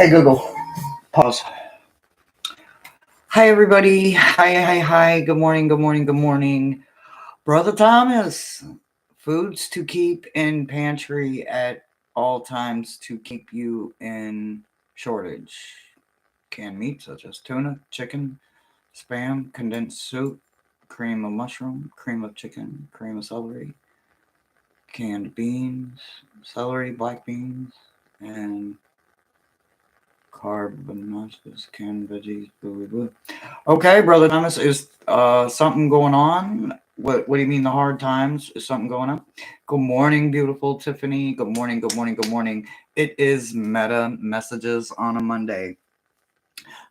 Hey Google, pause. Hi everybody. Hi. Good morning. Good morning. Good morning. Brother Thomas. Foods to keep in pantry at all times to keep you in shortage. Canned meat such as tuna, chicken, spam, condensed soup, cream of mushroom, cream of chicken, cream of celery, canned beans, celery, black beans, and carbonaceous canned veggies. Blah, blah, blah. Okay, Brother Thomas, is something going on? What do you mean the hard times? Is something going on? Good morning, beautiful Tiffany. Good morning, good morning, good morning. It is Meta Messages on a Monday.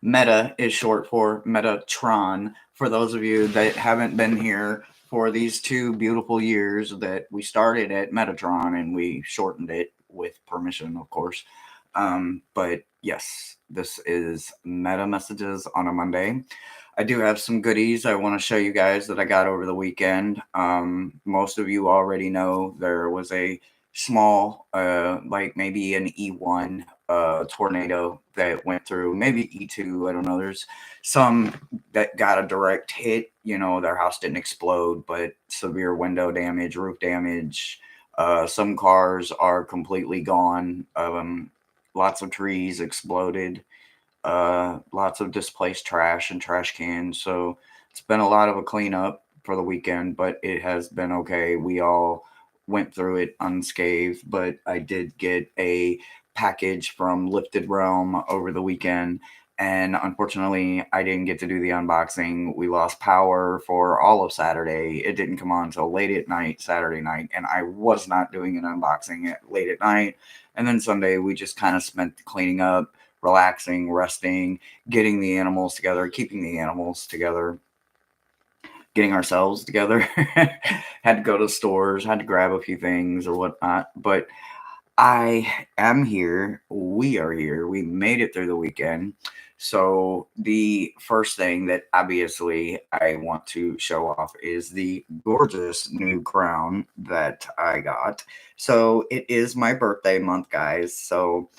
Meta is short for Metatron. For those of you that haven't been here for these 2 beautiful years that we started at Metatron and we shortened it with permission, of course. But yes, this is Meta Messages on a Monday. I do have some goodies I want to show you guys that I got over the weekend. Most of you already know there was a small, like maybe an E1 tornado that went through, maybe E2. I don't know. There's some that got a direct hit. Their house didn't explode, but severe window damage, roof damage. Some cars are completely gone. Lots of trees exploded. Lots of displaced trash and trash cans. So it's been a lot of a cleanup for the weekend, but it has been okay. We all went through it unscathed, but I did get a package from Lifted Realm over the weekend. And unfortunately, I didn't get to do the unboxing. We lost power for all of Saturday. It didn't come on until late at night, Saturday night, and I was not doing an unboxing late at night. And then Sunday, we just kind of spent cleaning up, relaxing, resting, getting the animals together, keeping the animals together, getting ourselves together. Had to go to stores, had to grab a few things or whatnot. But I am here. We are here. We made it through the weekend. So, the first thing that obviously I want to show off is the gorgeous new crown that I got. So, it is my birthday month, guys. So,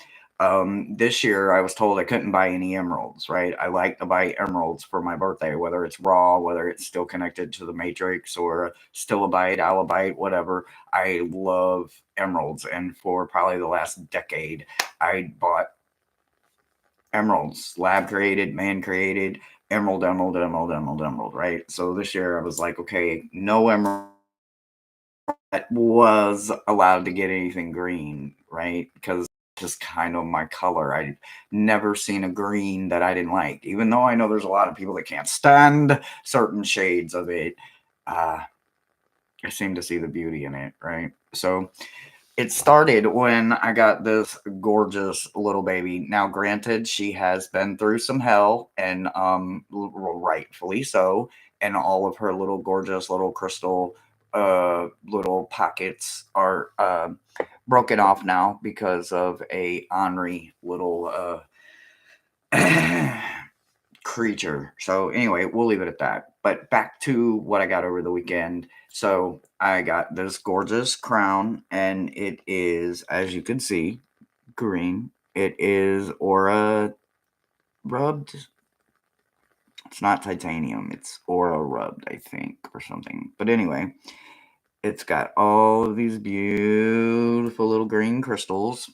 this year I was told I couldn't buy any emeralds, right? I like to buy emeralds for my birthday, whether it's raw, whether it's still connected to the matrix or still a bite, alabite, whatever. I love emeralds, and for probably the last decade, I bought emeralds, lab created, man created, emerald, right? So this year I was like, okay, no emerald that was allowed to get anything green, right? Because just kind of my color. I've never seen a green that I didn't like, even though I know there's a lot of people that can't stand certain shades of it. Uh, I seem to see the beauty in it, right? So it started when I got this gorgeous little baby. Now, granted, she has been through some hell, and rightfully so. And all of her little gorgeous little crystal little pockets are broken off now because of a ornery little creature. So anyway, we'll leave it at that. But back to what I got over the weekend. So I got this gorgeous crown, and it is, as you can see, green. It is aura rubbed. It's not titanium. It's aura rubbed, I think, or something. But anyway, it's got all of these beautiful little green crystals.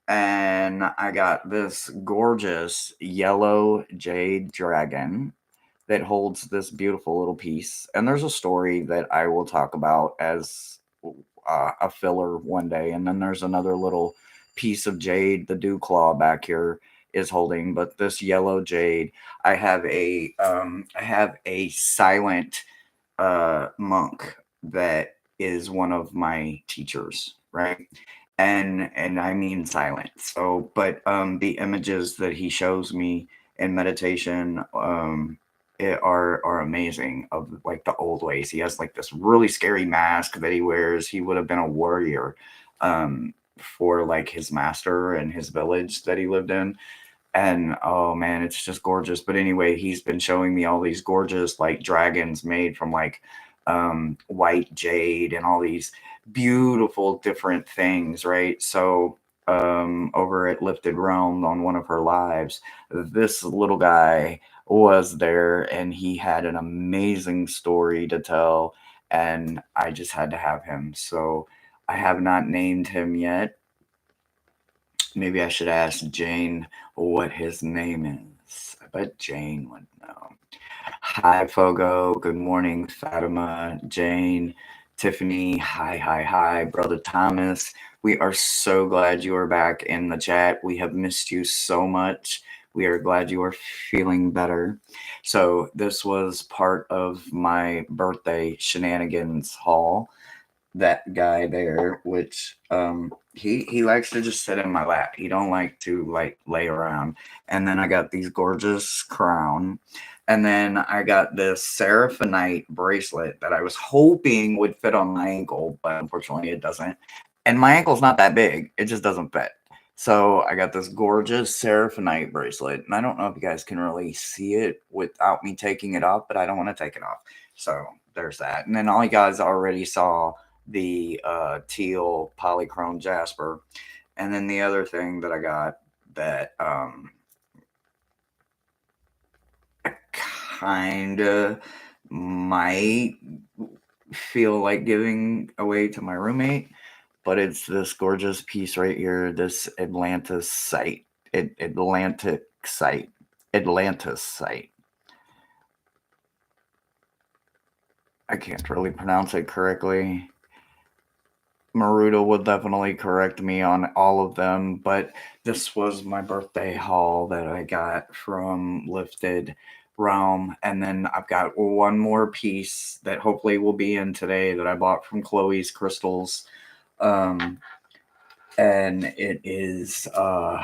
And I got this gorgeous yellow jade dragon that holds this beautiful little piece. And there's a story that I will talk about as a filler one day. And then there's another little piece of jade the dew claw back here is holding. But this yellow jade, I have a silent monk that is one of my teachers, right? And I mean silent. So, but the images that he shows me in meditation are amazing, of like the old ways. He has like this really scary mask that he wears. He would have been a warrior for like his master and his village that he lived in. And oh man, it's just gorgeous. But anyway, he's been showing me all these gorgeous like dragons made from like white jade and all these beautiful different things, right? So over at Lifted Realm on one of her lives. This little guy was there, and he had an amazing story to tell, and I just had to have him. So I have not named him yet. Maybe I should ask Jane what his name is. I bet Jane would know. Hi, Fogo. Good morning, Fatima, Jane, Tiffany. Hi, hi, hi, Brother Thomas. We are so glad you are back in the chat. We have missed you so much. We are glad you are feeling better. So, this was part of my birthday shenanigans haul. That guy there, which he likes to just sit in my lap. He don't like to like lay around. And then I got these gorgeous crown, and then I got this seraphonite bracelet that I was hoping would fit on my ankle, but unfortunately it doesn't. And my ankle's not that big; it just doesn't fit. So I got this gorgeous seraphonite bracelet, and I don't know if you guys can really see it without me taking it off, but I don't want to take it off. So there's that. And then all you guys already saw the teal polychrome jasper. And then the other thing that I got that I kind of might feel like giving away to my roommate, but it's this gorgeous piece right here, this Atlantis site. Atlantis site. I can't really pronounce it correctly. Maruda will definitely correct me on all of them, but this was my birthday haul that I got from Lifted Realm. And then I've got one more piece that hopefully will be in today that I bought from Chloe's Crystals. And it is, well,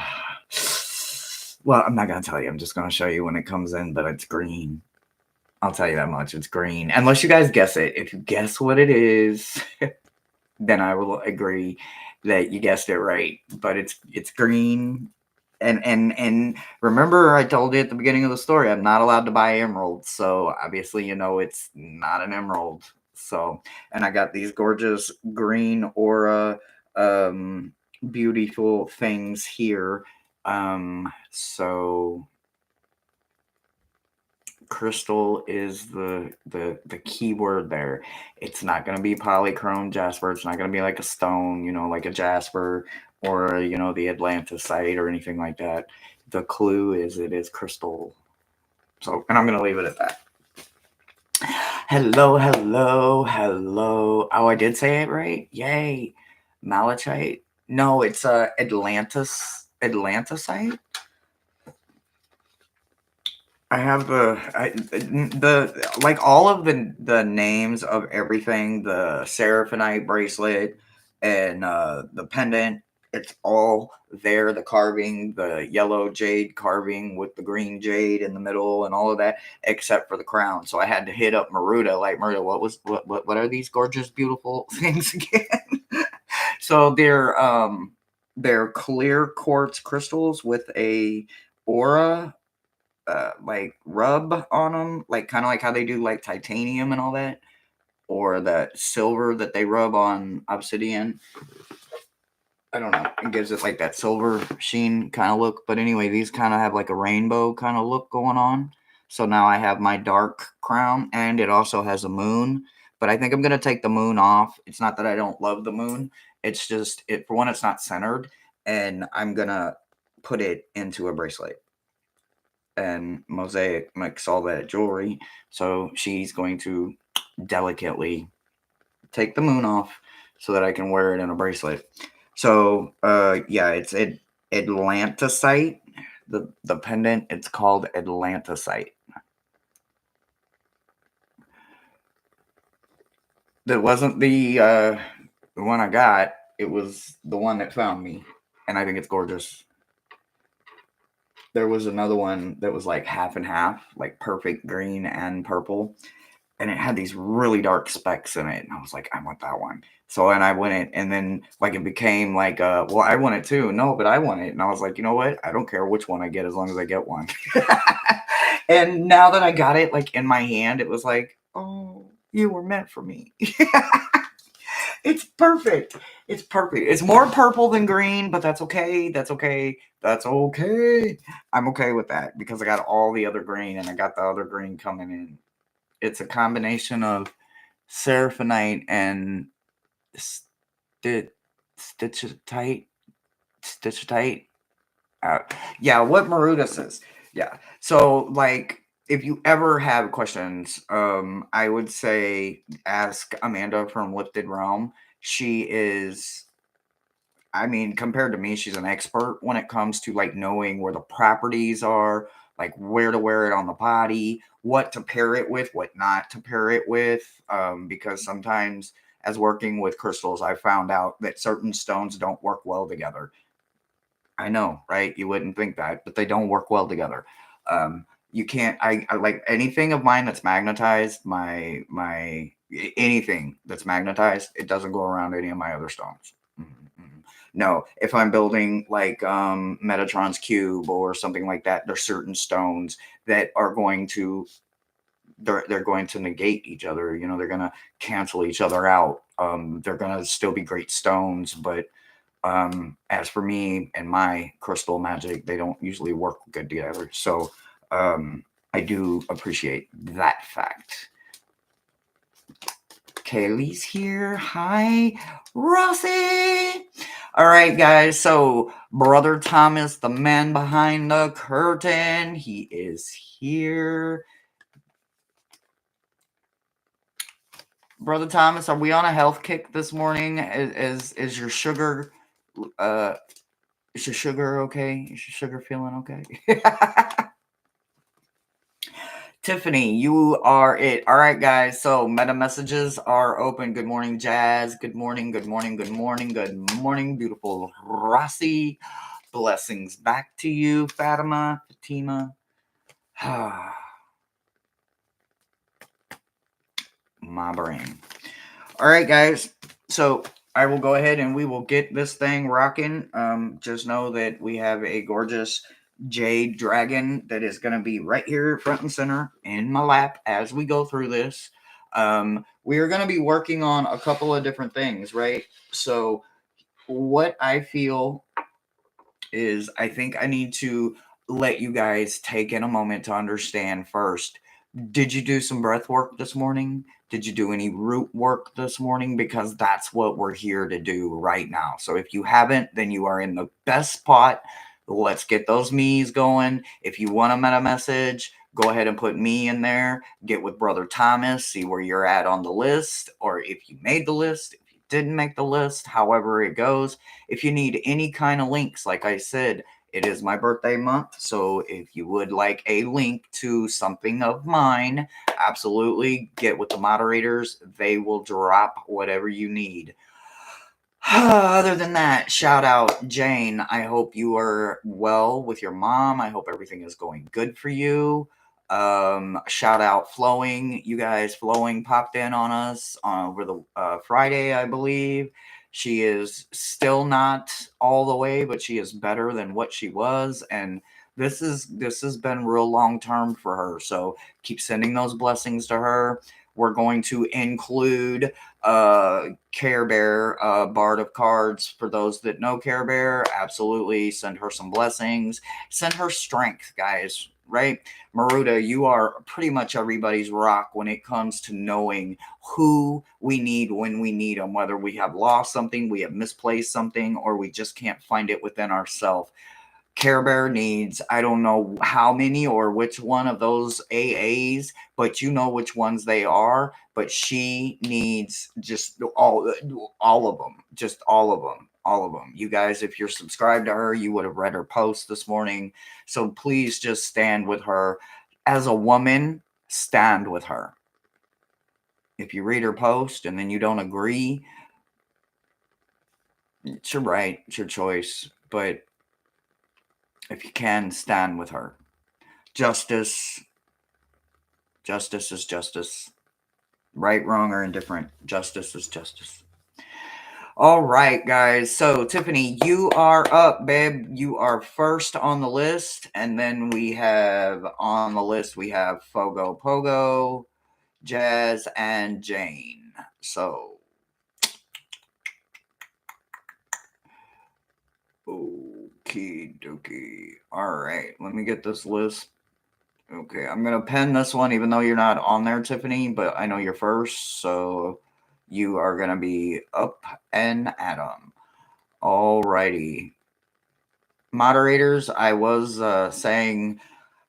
I'm not going to tell you. I'm just going to show you when it comes in, but it's green. I'll tell you that much. It's green. Unless you guys guess it. If you guess what it is, then I will agree that you guessed it right. But it's green. And remember I told you at the beginning of the story, I'm not allowed to buy emeralds. So obviously, you know, it's not an emerald. So, and I got these gorgeous green aura beautiful things here. So crystal is the key word there. It's not going to be polychrome jasper. It's not going to be like a stone, you know, like a jasper or, you know, the Atlantisite or anything like that. The clue is it is crystal. So, and I'm going to leave it at that. Hello, hello, hello. Oh, I did say it right. Yay. Malachite. No, it's Atlantisite. I have the like all of the names of everything, the seraphonite bracelet and the pendant, it's all there. The carving, the yellow jade carving with the green jade in the middle and all of that, except for the crown. So I had to hit up Maruda, like, Maruda, what are these gorgeous, beautiful things again? So they're clear quartz crystals with a aura like rub on them, like kind of like how they do like titanium and all that, or the silver that they rub on obsidian. I don't know. It gives it like that silver sheen kind of look. But anyway, these kind of have like a rainbow kind of look going on. So now I have my dark crown, and it also has a moon. But I think I'm gonna take the moon off. It's not that I don't love the moon. It's just it for one, it's not centered, and I'm gonna put it into a bracelet. And Mosaic makes all that jewelry, so she's going to delicately take the moon off so that I can wear it in a bracelet. So yeah, it's Atlantisite. The pendant, it's called Atlantisite. That wasn't the one I got. It was the one that found me, and I think it's gorgeous. There was another one that was like half and half, like perfect green and purple, and it had these really dark specks in it, and I was like, I want that one. So and I went it, and then like it became like, well, I want it too. No, but I want it, and I was like, you know what? I don't care which one I get as long as I get one. And now that I got it like in my hand, it was like, oh, you were meant for me. It's perfect. It's perfect. It's more purple than green, but that's okay. That's okay. That's okay. I'm okay with that because I got all the other green and I got the other green coming in. It's a combination of seraphonite and sti- stitchitite. Stitchitite. Uh, yeah, what Maruda says. Yeah. So, like, if you ever have questions, I would say ask Amanda from Lifted Realm. She is, I mean, compared to me, she's an expert when it comes to like knowing where the properties are, like where to wear it on the body, what to pair it with, what not to pair it with. Because sometimes, as working with crystals, I found out that certain stones don't work well together. I know, right? You wouldn't think that, but they don't work well together. You can't. I like anything of mine that's magnetized. Anything that's magnetized, it doesn't go around any of my other stones. Mm-mm. No, if I'm building like Metatron's cube or something like that, there's certain stones that are going to they're going to negate each other. You know, they're going to cancel each other out. They're going to still be great stones, but as for me and my crystal magic, they don't usually work good together. So I do appreciate that fact. Kaylee's here. Hi, Rossi. All right, guys. So, Brother Thomas, the man behind the curtain, he is here. Brother Thomas, are we on a health kick this morning? Is your sugar uh is your sugar okay? Is your sugar feeling okay? Tiffany, you are it. All right, guys. So meta messages are open. Good morning, Jazz. Good morning. Good morning. Good morning. Good morning, beautiful Rossi. Blessings back to you, Fatima. My brain. All right, guys. So I will go ahead and we will get this thing rocking. Just know that we have a gorgeous jade dragon that is going to be right here front and center in my lap as we go through this. We are going to be working on a couple of different things, right? So what I feel is I think I need to let you guys take in a moment to understand first. Did you do some breath work this morning? Did you do any root work this morning? Because that's what we're here to do right now. So if you haven't, then you are in the best spot. Let's get those me's going. If you want a meta message, go ahead and put me in there. Get with Brother Thomas, see where you're at on the list, or if you made the list, if you didn't make the list, however it goes. If you need any kind of links, like I said, it is my birthday month, so if you would like a link to something of mine, absolutely get with the moderators. They will drop whatever you need. Other than that, shout out Jane. I hope you are well with your mom. I hope everything is going good for you. Shout out Flowing. You guys, Flowing popped in on us over the Friday, I believe. She is still not all the way, but she is better than what she was, and this has been real long term for her. So keep sending those blessings to her. We're going to include Care Bear, Bard of Cards. For those that know Care Bear, absolutely send her some blessings. Send her strength, guys, right? Maruda, you are pretty much everybody's rock when it comes to knowing who we need when we need them, whether we have lost something, we have misplaced something, or we just can't find it within ourselves. Care Bear needs, I don't know how many or which one of those AAs, but you know which ones they are. But she needs just all of them, just all of them, all of them. You guys, if you're subscribed to her, you would have read her post this morning. So please just stand with her. As a woman, stand with her. If you read her post and then you don't agree, it's your right, it's your choice. But if you can, stand with her. Justice is justice. Right, wrong, or indifferent. Justice is justice. All right, guys. So, Tiffany, you are up, babe. You are first on the list. And then we have on the list, we have Fogo Pogo, Jazz, and Jane. So, Okie dokie. All right, let me get this list. Okay, I'm gonna pen this one, even though you're not on there, Tiffany. But I know you're first, so you are gonna be up and Adam. All righty. Moderators, I was saying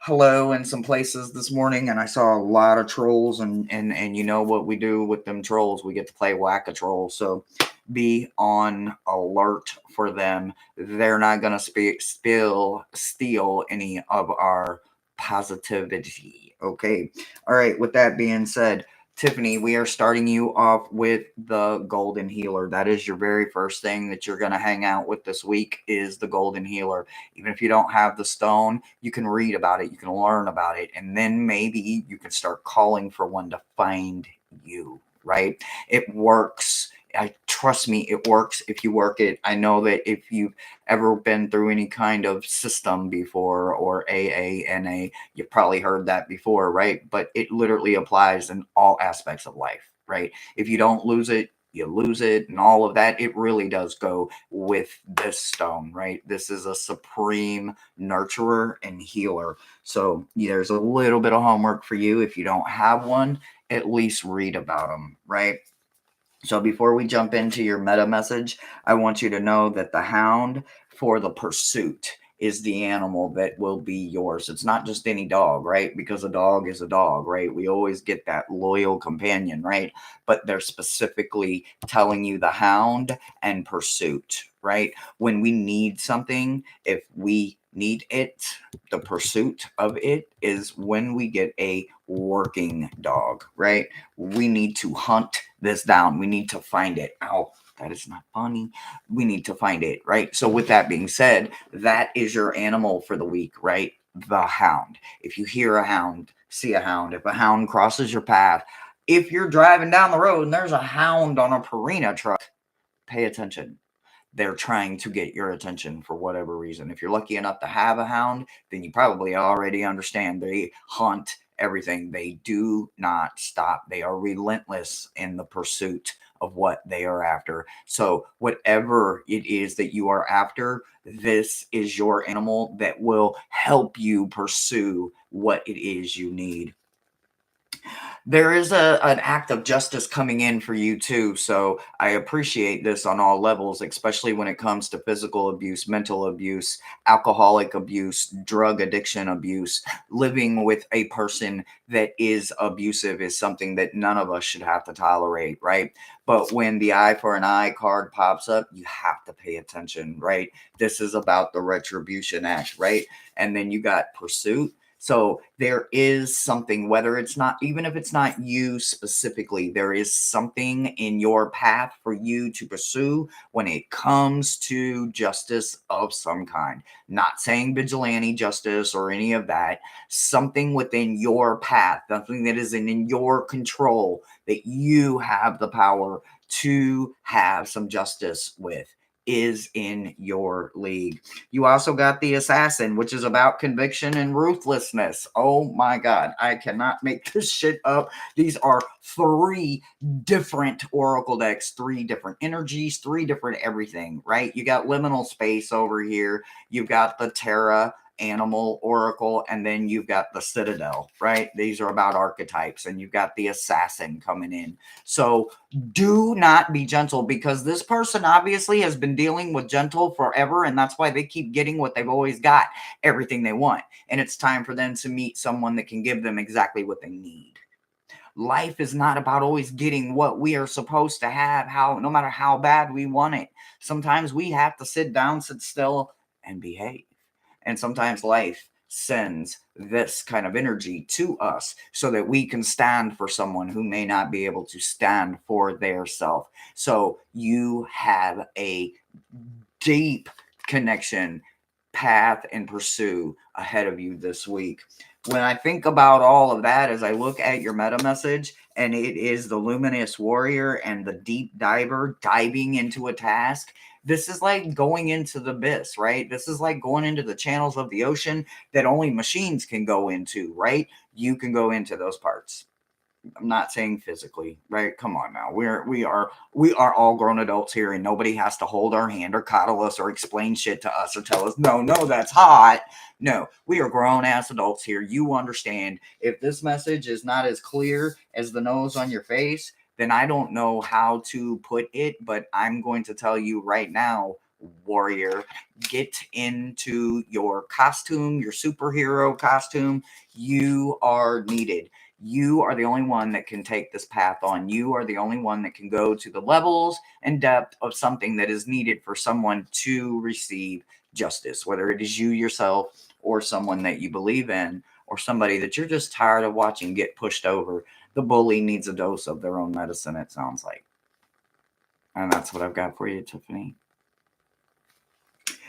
hello in some places this morning, and I saw a lot of trolls, and you know what we do with them trolls? We get to play whack a troll, so be on alert for them. They're not gonna steal any of our positivity. Okay. All right. With that being said, Tiffany, we are starting you off with the Golden Healer. That is your very first thing that you're going to hang out with this week is the Golden Healer. Even if you don't have the stone, you can read about it, you can learn about it, and then maybe you can start calling for one to find you, right? It works. I trust me, it works if you work it. I know that if you've ever been through any kind of system before or AANA, you've probably heard that before, right? But it literally applies in all aspects of life, right? If you don't lose it, you lose it, and all of that. It really does go with this stone, right? This is a supreme nurturer and healer. So there's a little bit of homework for you. If you don't have one, at least read about them, right? So before we jump into your meta message, I want you to know that the hound for the pursuit is the animal that will be yours. It's not just any dog, right? Because a dog is a dog, right? We always get that loyal companion, right? But they're specifically telling you the hound and pursuit, right? When we need something, if we need it, the pursuit of it is when we get a working dog, right? We need to hunt this down. We need to find it. Ow, that is not funny. We need to find it, right? So, with that being said, that is your animal for the week, right? The hound. If you hear a hound, see a hound, if a hound crosses your path, if you're driving down the road and there's a hound on a Purina truck, pay attention. They're trying to get your attention for whatever reason. If you're lucky enough to have a hound, then you probably already understand they hunt everything. They do not stop. They are relentless in the pursuit of what they are after. So, whatever it is that you are after, this is your animal that will help you pursue what it is you need. There is an act of justice coming in for you too. So I appreciate this on all levels, especially when it comes to physical abuse, mental abuse, alcoholic abuse, drug addiction abuse. Living with a person that is abusive is something that none of us should have to tolerate, right? But when the eye for an eye card pops up, you have to pay attention, right? This is about the Retribution Act, right? And then you got pursuit. So there is something, whether it's not, even if it's not you specifically, there is something in your path for you to pursue when it comes to justice of some kind. Not saying vigilante justice or any of that, something within your path, something that is in your control that you have the power to have some justice with is in your league. You also got the Assassin, which is about conviction and ruthlessness. Oh my God, I cannot make this shit up. These are three different Oracle decks, three different energies, three different everything, right? You got liminal space over here. You've got the Terra Animal Oracle, and then you've got the Citadel, right? These are about archetypes, and you've got the Assassin coming in. So do not be gentle, because this person obviously has been dealing with gentle forever, and that's why they keep getting what they've always got, everything they want. And it's time for them to meet someone that can give them exactly what they need. Life is not about always getting what we are supposed to have, how no matter how bad we want it. Sometimes we have to sit down, sit still, and behave. And sometimes life sends this kind of energy to us so that we can stand for someone who may not be able to stand for their self. So you have a deep connection, path, and pursue ahead of you this week. When I think about all of that, as I look at your meta message, and it is the luminous warrior and the deep diver diving into a task, this is like going into the abyss, right? This is like going into the channels of the ocean that only machines can go into, right? You can go into those parts. I'm not saying physically, right? Come on now. We are all grown adults here, and nobody has to hold our hand or coddle us or explain shit to us or tell us, no, that's hot. No, we are grown ass adults here. You understand. If this message is not as clear as the nose on your face, then I don't know how to put it, but I'm going to tell you right now, warrior, get into your costume, your superhero costume. You are needed. You are the only one that can take this path on. You are the only one that can go to the levels and depth of something that is needed for someone to receive justice, whether it is you yourself or someone that you believe in or somebody that you're just tired of watching get pushed over. The bully needs a dose of their own medicine, it sounds like. And that's what I've got for you, Tiffany.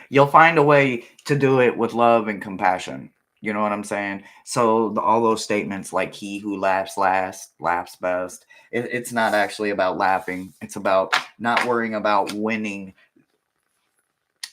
You'll find a way to do it with love and compassion. You know what I'm saying? So all those statements like "he who laughs last laughs best," it's not actually about laughing. It's about not worrying about winning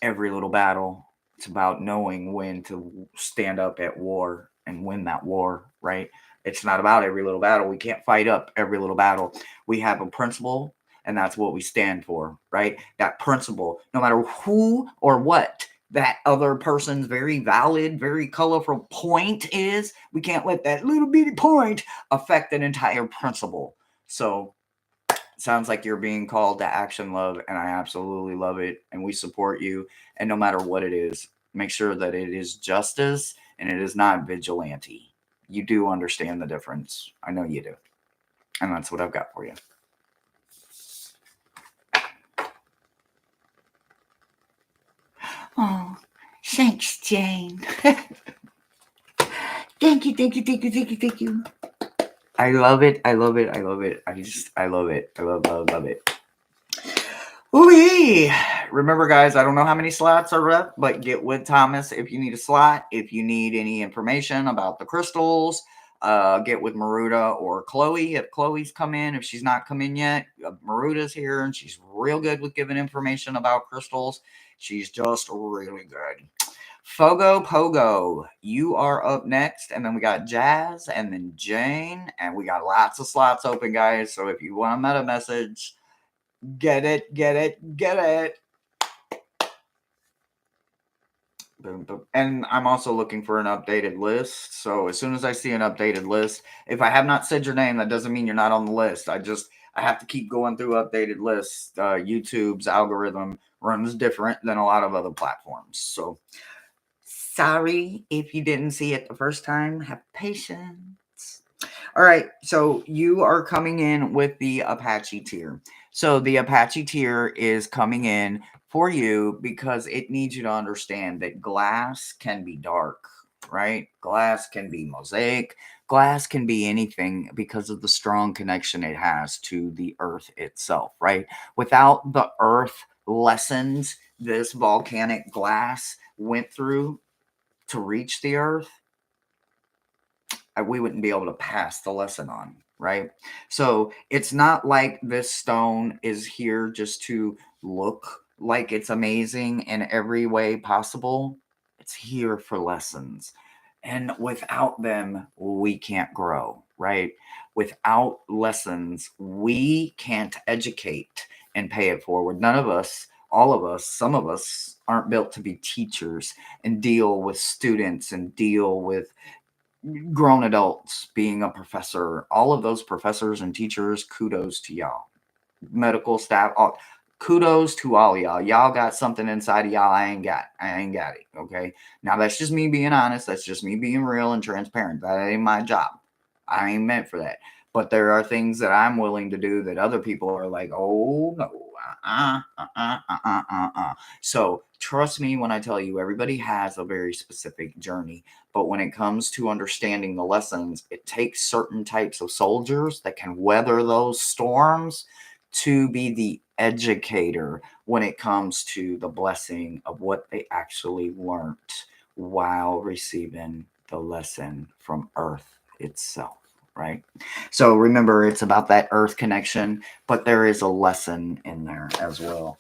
every little battle. It's about knowing when to stand up at war and win that war, right? It's not about every little battle. We can't fight up every little battle. We have a principle, and that's what we stand for, right? That principle, no matter who or what that other person's very valid, very colorful point is, we can't let that little bitty point affect an entire principle. So sounds like you're being called to action, love, and I absolutely love it. And we support you. And no matter what it is, make sure that it is justice and it is not vigilante. You do understand the difference. I know you do. And that's what I've got for you. Oh, thanks, Jane. Thank you, thank you, thank you, thank you, thank you. I love it. I love it. I love it. I love it. I love it. Ooh, remember, guys, I don't know how many slots are left, but get with Thomas if you need a slot. If you need any information about the crystals, get with Maruda or Chloe. If Chloe's come in, if she's not come in yet, Maruda's here and she's real good with giving information about crystals. She's just really good. Fogo Pogo, you are up next. And then we got Jazz and then Jane. And we got lots of slots open, guys. So if you want a meta message, get it, get it, get it. Boom, boom. And I'm also looking for an updated list. So as soon as I see an updated list, if I have not said your name, that doesn't mean you're not on the list. I have to keep going through updated lists. YouTube's algorithm runs different than a lot of other platforms. So sorry if you didn't see it the first time. Have patience. All right, so you are coming in with the Apache tier. So the Apache tier is coming in for you because it needs you to understand that glass can be dark, right? Glass can be mosaic. Glass can be anything because of the strong connection it has to the earth itself, right? Without the earth lessons this volcanic glass went through to reach the earth, we wouldn't be able to pass the lesson on, right? So it's not like this stone is here just to look like it's amazing in every way possible. It's here for lessons. And without them, we can't grow, right? Without lessons, we can't educate and pay it forward. None of us, all of us, some of us aren't built to be teachers and deal with students and deal with grown adults being a professor. All of those professors and teachers, kudos to y'all. Medical staff, kudos to all y'all. Y'all got something inside of y'all I ain't got it. Okay, now that's just me being honest. That's just me being real and transparent. That ain't my job. I ain't meant for that. But there are things that I'm willing to do that other people are like, oh no, So trust me when I tell you, everybody has a very specific journey. But when it comes to understanding the lessons, it takes certain types of soldiers that can weather those storms to be the educator when it comes to the blessing of what they actually learned while receiving the lesson from Earth itself, right? So remember, it's about that Earth connection, but there is a lesson in there as well.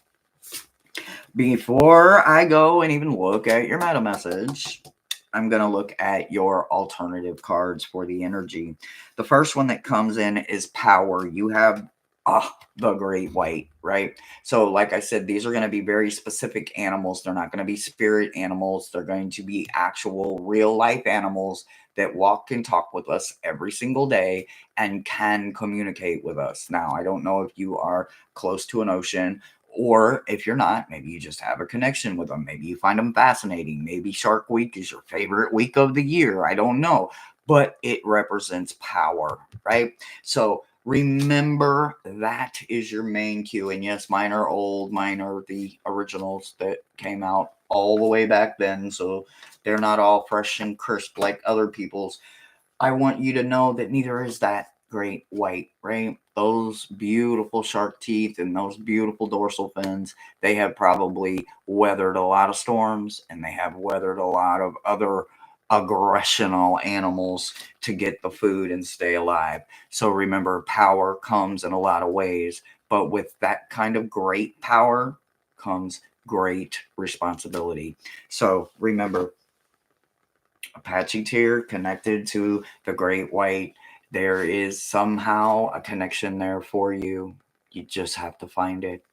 Before I go and even look at your meta message, I'm going to look at your alternative cards for the energy. The first one that comes in is power. You have the great white, right? So, like I said, these are going to be very specific animals. They're not going to be spirit animals. They're going to be actual real life animals that walk and talk with us every single day and can communicate with us. Now, I don't know if you are close to an ocean, or if you're not, maybe you just have a connection with them. Maybe you find them fascinating. Maybe Shark Week is your favorite week of the year. I don't know. But it represents power, right? So remember that is your main cue. And yes, mine are old. Mine are the originals that came out all the way back then. So they're not all fresh and crisp like other people's. I want you to know that neither is that great white, right? Those beautiful shark teeth and those beautiful dorsal fins, they have probably weathered a lot of storms and they have weathered a lot of other aggressional animals to get the food and stay alive. So remember, power comes in a lot of ways, but with that kind of great power comes great responsibility. So remember, Apache tier connected to the Great White. There is somehow a connection there for you. You just have to find it.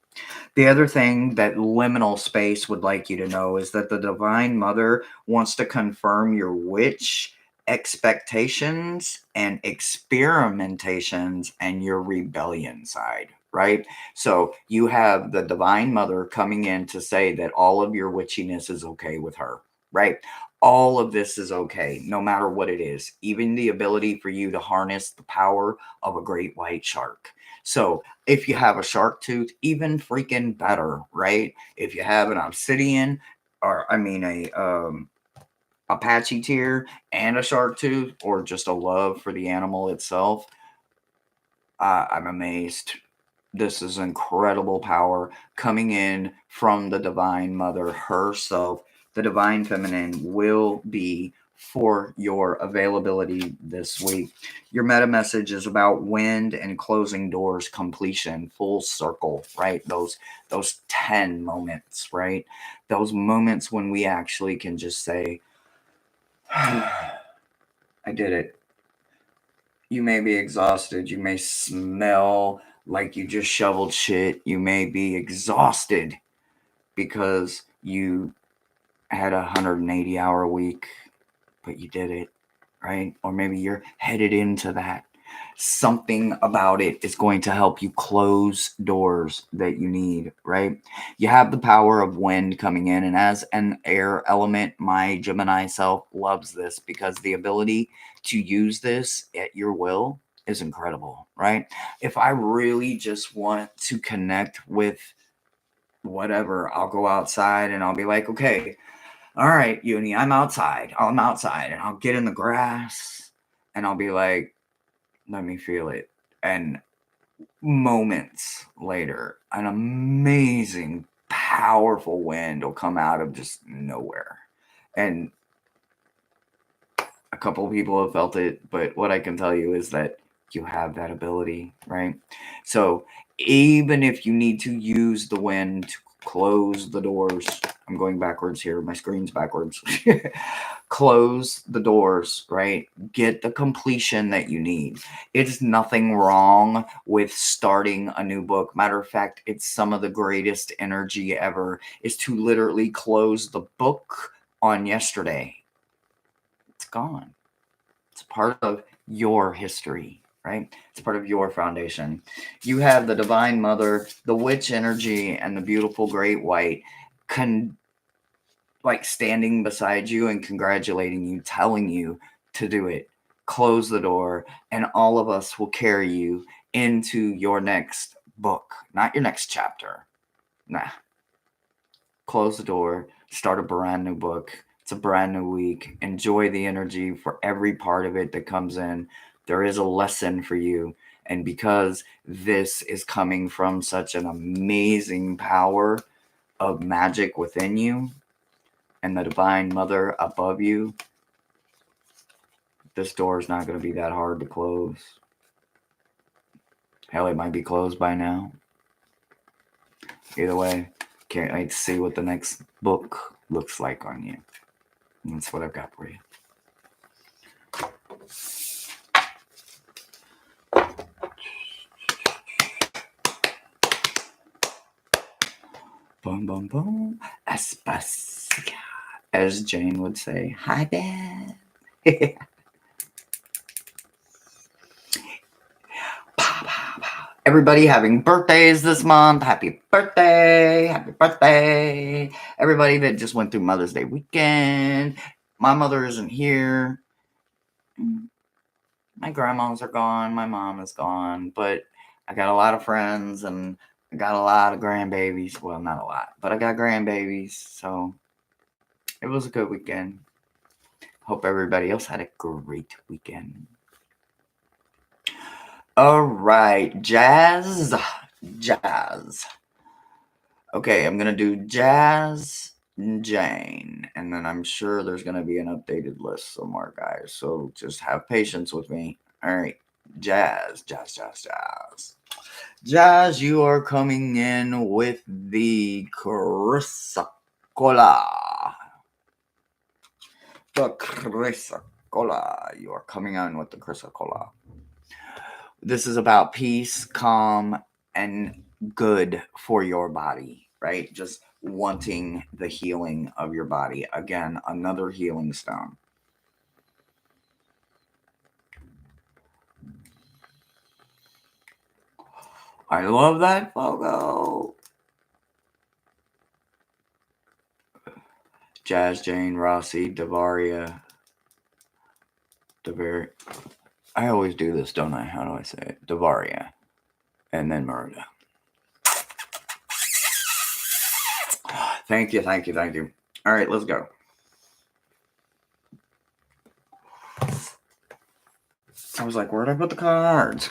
The other thing that liminal space would like you to know is that the Divine Mother wants to confirm your witch expectations and experimentations and your rebellion side, right? So you have the Divine Mother coming in to say that all of your witchiness is okay with her, right? All of this is okay, no matter what it is, even the ability for you to harness the power of a great white shark. So if you have a shark tooth, even freaking better, right? If you have an obsidian, or I mean a Apache tier and a shark tooth, or just a love for the animal itself, I'm amazed. This is incredible power coming in from the Divine Mother herself. The Divine Feminine will be for your availability this week. Your meta message is about wind and closing doors, completion, full circle, right? Those 10 moments, right? Those moments when we actually can just say, I did it. You may be exhausted. You may smell like you just shoveled shit. You may be exhausted because you had a 180-hour week, but you did it, right? Or maybe you're headed into that. Something about it is going to help you close doors that you need, right? You have the power of wind coming in, and as an air element, my Gemini self loves this because the ability to use this at your will is incredible, right? If I really just want to connect with whatever, I'll go outside and I'll be like, okay, all right, Uni, I'm outside. I'm outside, and I'll get in the grass and I'll be like, let me feel it. And moments later, an amazing, powerful wind will come out of just nowhere. And a couple of people have felt it, but what I can tell you is that you have that ability, right? So even if you need to use the wind to close the doors, I'm going backwards here, my screen's backwards. Close the doors, right? Get the completion that you need. It's nothing wrong with starting a new book. Matter of fact, it's some of the greatest energy ever is to literally close the book on yesterday. It's gone. It's part of your history, right? It's part of your foundation. You have the Divine Mother, the witch energy, and the beautiful great white like standing beside you and congratulating you, telling you to do it. Close the door, and all of us will carry you into your next book, not your next chapter. Nah. Close the door, start a brand new book. It's a brand new week. Enjoy the energy for every part of it that comes in. There is a lesson for you. And because this is coming from such an amazing power of magic within you and the Divine Mother above you, this door is not going to be that hard to close. Hell, it might be closed by now. Either way, can't wait to see what the next book looks like on you. That's what I've got for you. Boom, boom, boom. Espacia. As Jane would say, hi, Dad. Everybody having birthdays this month. Happy birthday. Happy birthday. Everybody that just went through Mother's Day weekend. My mother isn't here. My grandmas are gone. My mom is gone. But I got a lot of friends and I got a lot of grandbabies. Well, not a lot, but I got grandbabies. So it was a good weekend. Hope everybody else had a great weekend. All right, Jazz. Okay, I'm going to do Jazz, Jane, and then I'm sure there's going to be an updated list somewhere, guys. So just have patience with me. All right, Jazz. Jazz, you are coming in with the Chrysacola. The Chrysacola. You are coming in with the Chrysacola. This is about peace, calm, and good for your body, right? Just wanting the healing of your body. Again, another healing stone. I love that photo. Jazz, Jane, Rossi, Davaria. I always do this, don't I? How do I say it? Davaria. And then Murda. Thank you. All right, let's go. I was like, where'd I put the cards?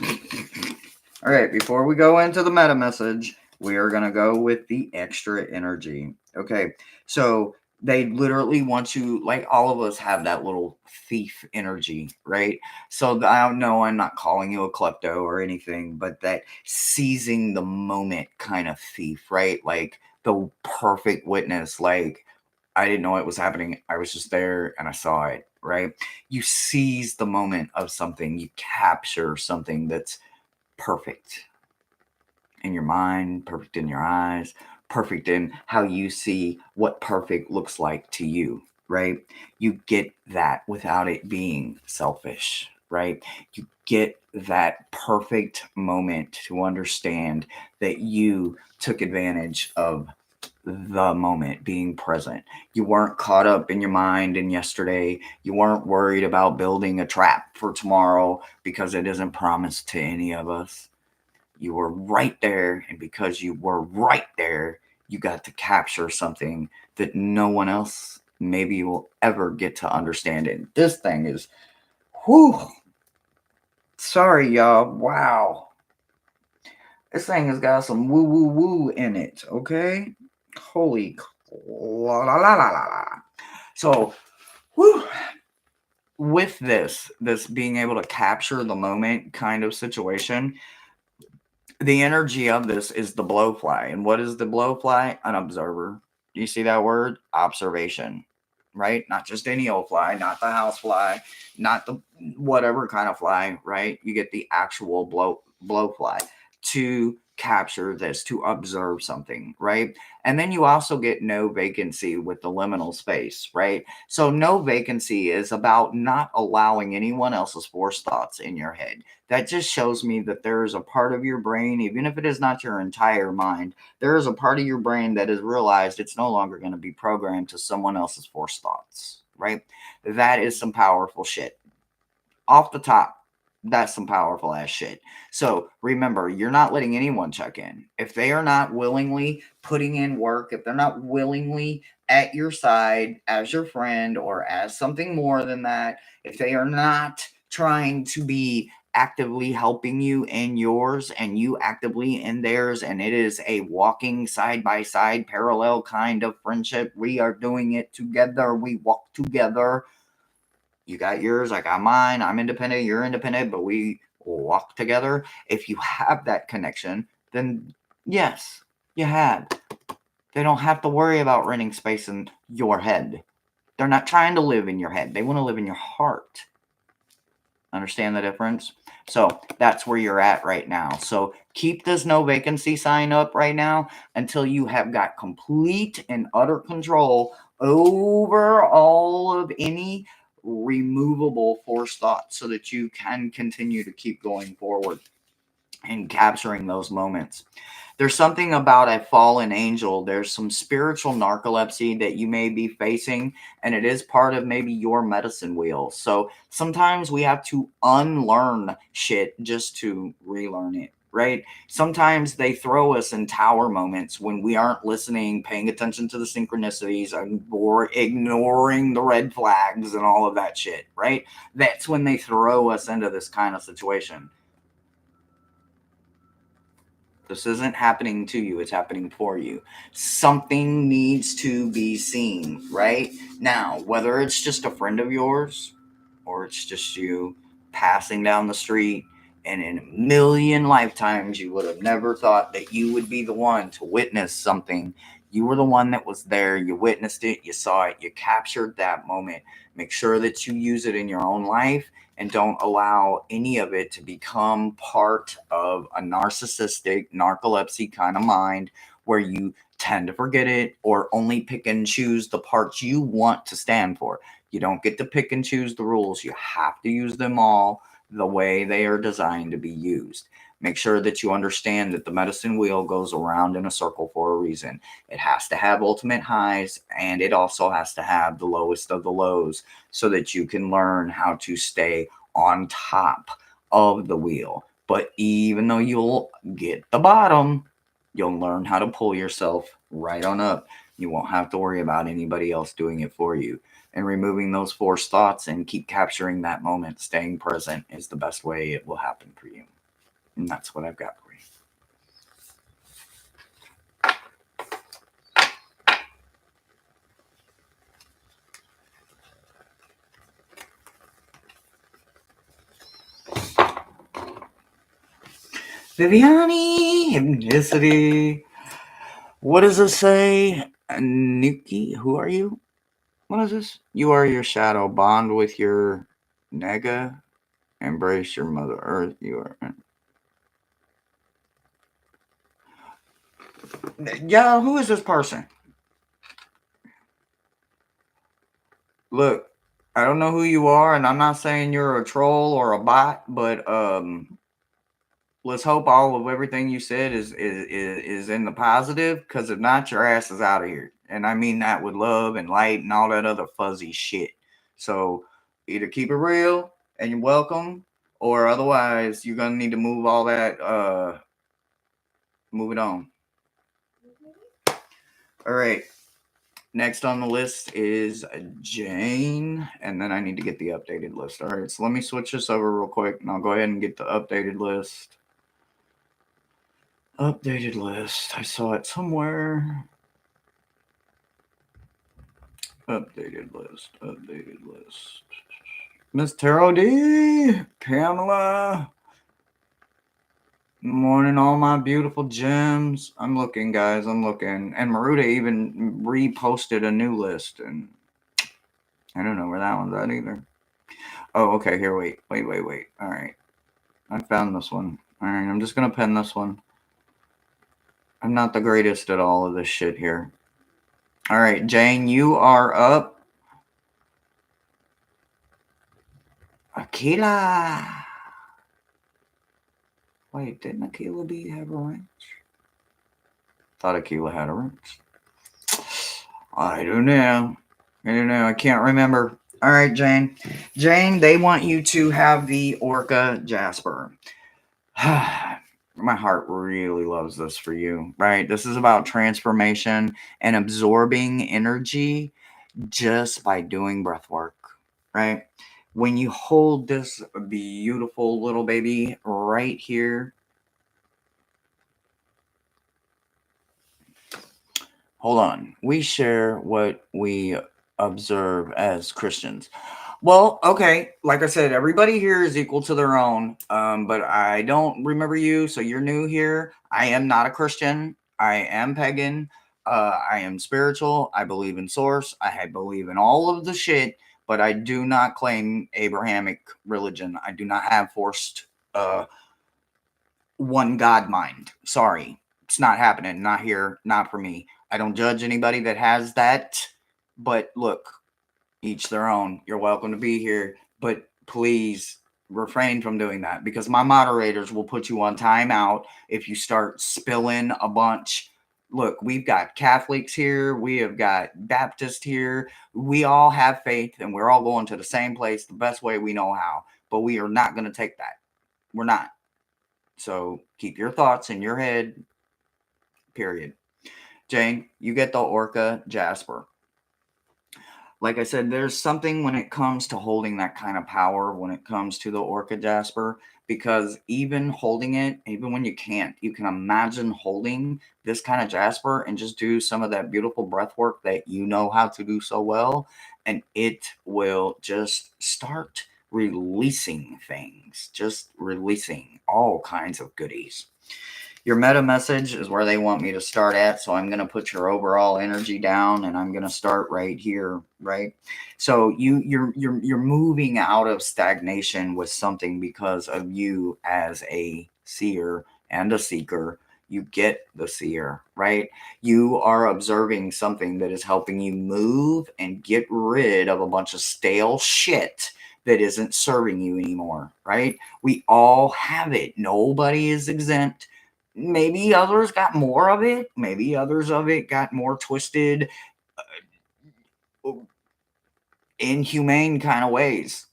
All right, before we go into the meta message, we are going to go with the extra energy. Okay, so they literally want you, like all of us have that little thief energy, right? So I don't know, I'm not calling you a klepto or anything, but that seizing the moment kind of thief, right? Like the perfect witness, like I didn't know it was happening. I was just there and I saw it, right? You seize the moment of something, you capture something that's perfect in your mind, perfect in your eyes, perfect in how you see what perfect looks like to you, right? You get that without it being selfish, right? You get that perfect moment to understand that you took advantage of the moment, being present. You weren't caught up in your mind in yesterday. You weren't worried about building a trap for tomorrow because it isn't promised to any of us. You were right there, and because you were right there, you got to capture something that no one else maybe will ever get to understand it. This thing is, whew. Sorry, y'all. Wow. This thing has got some woo woo woo in it, okay? Holy la la la la la. So, whew, with this being able to capture the moment kind of situation, the energy of this is the blowfly. And what is the blowfly? An observer. Do you see that word? Observation, right? Not just any old fly, not the house fly, not the whatever kind of fly, right? You get the actual blowfly to capture this, to observe something, right? And then you also get no vacancy with the liminal space, right? So no vacancy is about not allowing anyone else's forced thoughts in your head. That just shows me that there is a part of your brain, even if it is not your entire mind, there is a part of your brain that has realized it's no longer going to be programmed to someone else's forced thoughts, right? That is some powerful shit. Off the top, that's some powerful ass shit. So remember, you're not letting anyone check in. If they are not willingly putting in work, if they're not willingly at your side as your friend or as something more than that, if they are not trying to be actively helping you in yours and you actively in theirs, and it is a walking side by side parallel kind of friendship, we are doing it together, we walk together. You got yours, I got mine, I'm independent, you're independent, but we walk together. If you have that connection, then yes, you have. They don't have to worry about renting space in your head. They're not trying to live in your head. They want to live in your heart. Understand the difference? So that's where you're at right now. So keep this no vacancy sign up right now until you have got complete and utter control over all of any removable forced thoughts so that you can continue to keep going forward and capturing those moments. There's something about a fallen angel. There's some spiritual narcolepsy that you may be facing, and it is part of maybe your medicine wheel. So sometimes we have to unlearn shit just to relearn it, right? Sometimes they throw us in tower moments when we aren't listening, paying attention to the synchronicities, or ignoring the red flags and all of that shit, right? That's when they throw us into this kind of situation. This isn't happening to you, it's happening for you. Something needs to be seen, right? Now, whether it's just a friend of yours or it's just you passing down the street, and in a million lifetimes you would have never thought that you would be the one to witness something. You were the one that was there, you witnessed it, you saw it, you captured that moment. Make sure that you use it in your own life and don't allow any of it to become part of a narcissistic, narcolepsy kind of mind where you tend to forget it or only pick and choose the parts you want to stand for. You don't get to pick and choose the rules. You have to use them all the way they are designed to be used. Make sure that you understand that the medicine wheel goes around in a circle for a reason. It has to have ultimate highs and it also has to have the lowest of the lows so that you can learn how to stay on top of the wheel. But even though you'll get the bottom, you'll learn how to pull yourself right on up. You won't have to worry about anybody else doing it for you. And removing those forced thoughts and keep capturing that moment, staying present is the best way it will happen for you. And that's what I've got for you. Viviani, hypnicity. What does it say? Nuki, who are you? What is this? You are your shadow. Bond with your nega. Embrace your Mother Earth. You are. Yeah, who is this person? Look, I don't know who you are, and I'm not saying you're a troll or a bot, but let's hope all of everything you said is in the positive, because if not, your ass is out of here. And I mean that with love and light and all that other fuzzy shit. So either keep it real and you're welcome, or otherwise you're gonna need to move all that move it on. All right. Next on the list is Jane, and then I need to get the updated list. All right, so let me switch this over real quick, and I'll go ahead and get the updated list. Updated list. I saw it somewhere. Updated list. Updated list. Miss Tarot D. Pamela. Morning, all my beautiful gems. I'm looking, guys. I'm looking. And Maruda even reposted a new list, and I don't know where that one's at either. Oh, okay. Here, wait. All right. I found this one. All right. I'm just going to pen this one. I'm not the greatest at all of this shit here. All right, Jane, you are up. Aquila. Wait, didn't Aquila have a ranch? Thought Aquila had a ranch. I don't know. I can't remember. All right, Jane. Jane, they want you to have the Orca Jasper. My heart really loves this for you, right? This is about transformation and absorbing energy just by doing breath work, right? When you hold this beautiful little baby right here, hold on. We share what we observe as Christians. Well, okay. Like I said, everybody here is equal to their own. But I don't remember you, so you're new here. I am not a Christian. I am pagan. I am spiritual. I believe in source. I believe in all of the shit, but I do not claim Abrahamic religion. I do not have forced one God mind. Sorry. It's not happening. Not here. Not for me. I don't judge anybody that has that. But look, each their own. You're welcome to be here. But please refrain from doing that because my moderators will put you on timeout if you start spilling a bunch. Look, we've got Catholics here, we have got Baptists here. We all have faith and we're all going to the same place the best way we know how. But we are not going to take that. We're not. So keep your thoughts in your head, period. Jane, you get the Orca Jasper. Like I said, there's something when it comes to holding that kind of power when it comes to the Orca Jasper, because even holding it, even when you can't, you can imagine holding this kind of Jasper and just do some of that beautiful breath work that you know how to do so well, and it will just start releasing things, just releasing all kinds of goodies. Your meta message is where they want me to start at, so I'm going to put your overall energy down and I'm going to start right here, right? So you're moving out of stagnation with something because of you as a seer and a seeker. You get the seer, right? You are observing something that is helping you move and get rid of a bunch of stale shit that isn't serving you anymore, right? We all have it. Nobody is exempt. Maybe others got more of it. Maybe others of it got more twisted, inhumane kind of ways.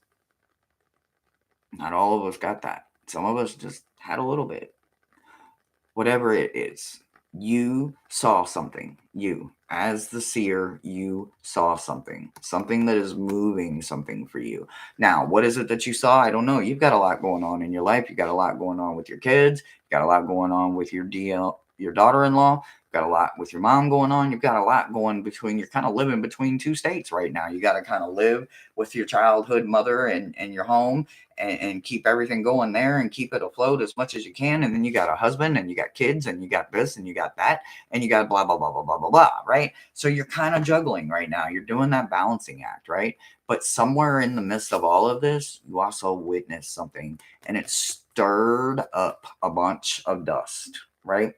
Not all of us got that. Some of us just had a little bit. Whatever it is, you saw something. You, as the seer, you saw something. Something that is moving something for you. Now, what is it that you saw? I don't know. You've got a lot going on in your life. You've got a lot going on with your kids. You've got a lot going on with your your daughter-in-law. Got a lot with your mom going on. You've got a lot going between, you're kind of living between two states right now. You got to kind of live with your childhood mother and your home and keep everything going there and keep it afloat as much as you can. And then you got a husband and you got kids and you got this and you got that and you got blah, blah, blah, blah, blah, blah, blah, right? So you're kind of juggling right now. You're doing that balancing act, right? But somewhere in the midst of all of this, you also witnessed something and it stirred up a bunch of dust, right?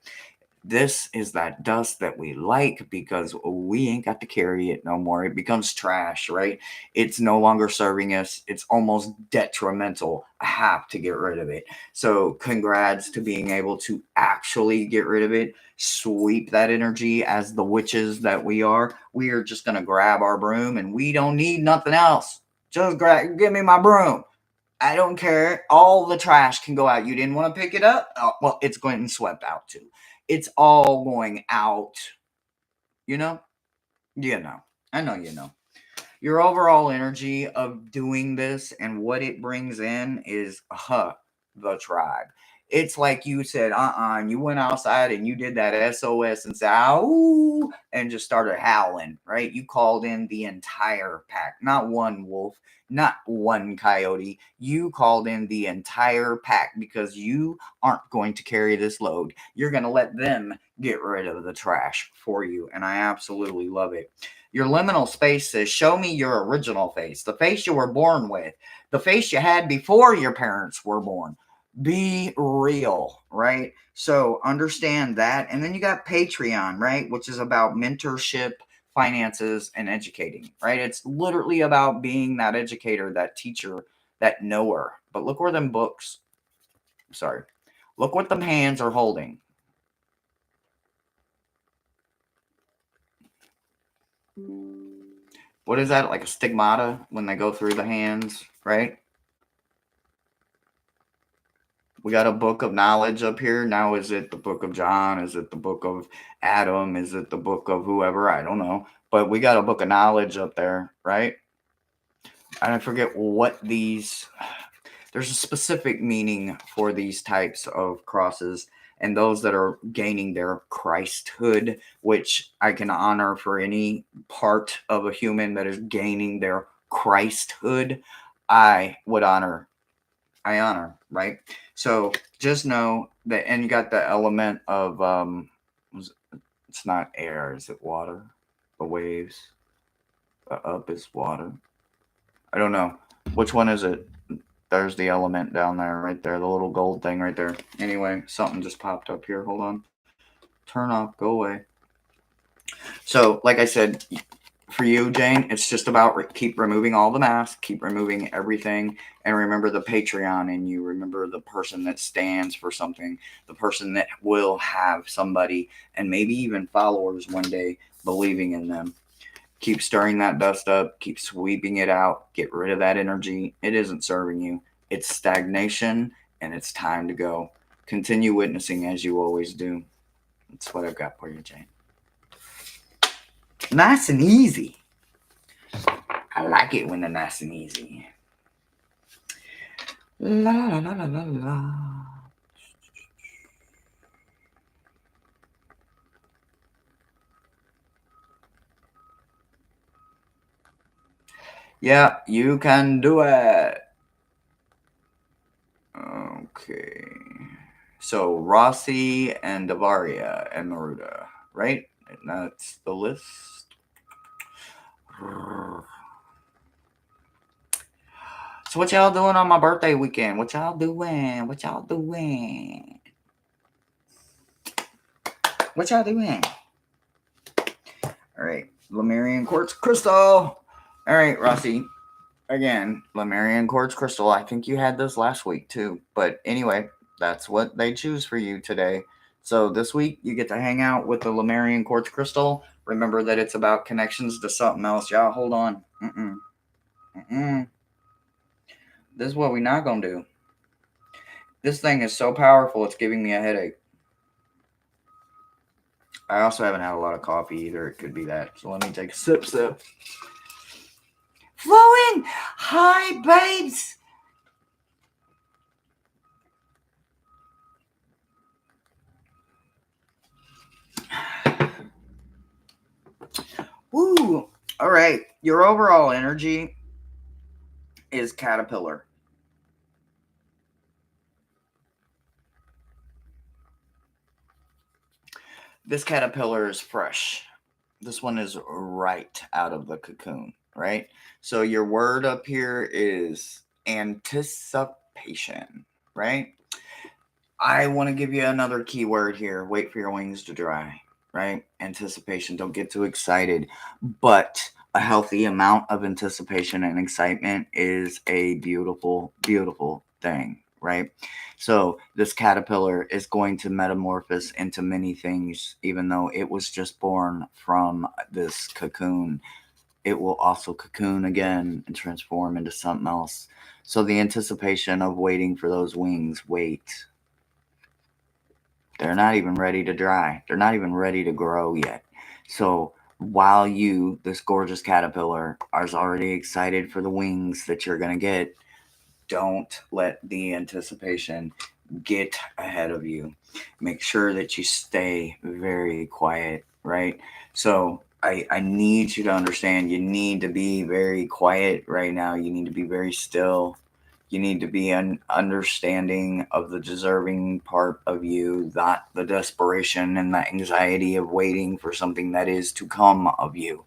This is that dust that we like because we ain't got to carry it no more. It becomes trash, right? It's no longer serving us. It's almost detrimental. I have to get rid of it. So, congrats to being able to actually get rid of it. Sweep that energy as the witches that we are. We are just going to grab our broom and we don't need nothing else. Just give me my broom. I don't care. All the trash can go out. You didn't want to pick it up? Oh, well, it's going and swept out too. It's all going out. You know? You know. I know you know. Your overall energy of doing this and what it brings in is the tribe. It's like you said, and you went outside and you did that SOS and said, ow, and just started howling, right? You called in the entire pack, not one wolf, not one coyote. You called in the entire pack because you aren't going to carry this load. You're going to let them get rid of the trash for you. And I absolutely love it. Your liminal space says, show me your original face, the face you were born with, the face you had before your parents were born. Be real, right? So understand that. And then you got Patreon, right? Which is about mentorship, finances, and educating, right? It's literally about being that educator, that teacher, that knower. But look where them books, sorry, look what them hands are holding. What is that? Like a stigmata when they go through the hands, right? We got a book of knowledge up here. Now, is it the book of John? Is it the book of Adam? Is it the book of whoever? I don't know. But we got a book of knowledge up there, right? And I forget what these, there's a specific meaning for these types of crosses and those that are gaining their Christhood, which I can honor for any part of a human that is gaining their Christhood. I honor, right? So just know that, and you got the element of It's not air. Is it water? The waves. The up is water. I don't know. Which one is it? There's the element down there, right there. The little gold thing right there. Anyway, something just popped up here. Hold on. Turn off. Go away. So, like I said, for you, Jane, it's just about keep removing all the masks, keep removing everything, and remember the Patreon in you. Remember the person that stands for something, the person that will have somebody and maybe even followers one day believing in them. Keep stirring that dust up, keep sweeping it out, get rid of that energy. It isn't serving you. It's stagnation, and it's time to go. Continue witnessing as you always do. That's what I've got for you, Jane. Nice and easy. I like it when they're nice and easy. La la la la la la. Yeah, you can do it. Okay. So Rossi and Davaria and Maruda, right? And that's the list. So what y'all doing on my birthday weekend? What y'all doing? What y'all doing? What y'all doing? All right, Lemurian quartz crystal. All right, Rossi. Again, Lemurian quartz crystal. I think you had this last week too. But anyway, that's what they choose for you today. So this week you get to hang out with the Lemurian quartz crystal. Remember that it's about connections to something else. Y'all, hold on. This is what we're not gonna do. This thing is so powerful, it's giving me a headache. I also haven't had a lot of coffee either. It could be that. So let me take a sip. Flowing! Hi, babes! Woo! All right. Your overall energy is caterpillar. This caterpillar is fresh. This one is right out of the cocoon, right? So your word up here is anticipation, right? I want to give you another keyword here. Wait for your wings to dry, right? Anticipation. Don't get too excited. But a healthy amount of anticipation and excitement is a beautiful, beautiful thing, right? So this caterpillar is going to metamorphose into many things, even though it was just born from this cocoon. It will also cocoon again and transform into something else. So the anticipation of waiting for those wings, wait. They're not even ready to dry. They're not even ready to grow yet. So while you, this gorgeous caterpillar, are already excited for the wings that you're going to get, don't let the anticipation get ahead of you. Make sure that you stay very quiet, right? So I need you to understand you need to be very quiet right now. You need to be very still. You need to be an understanding of the deserving part of you, not the desperation and the anxiety of waiting for something that is to come of you.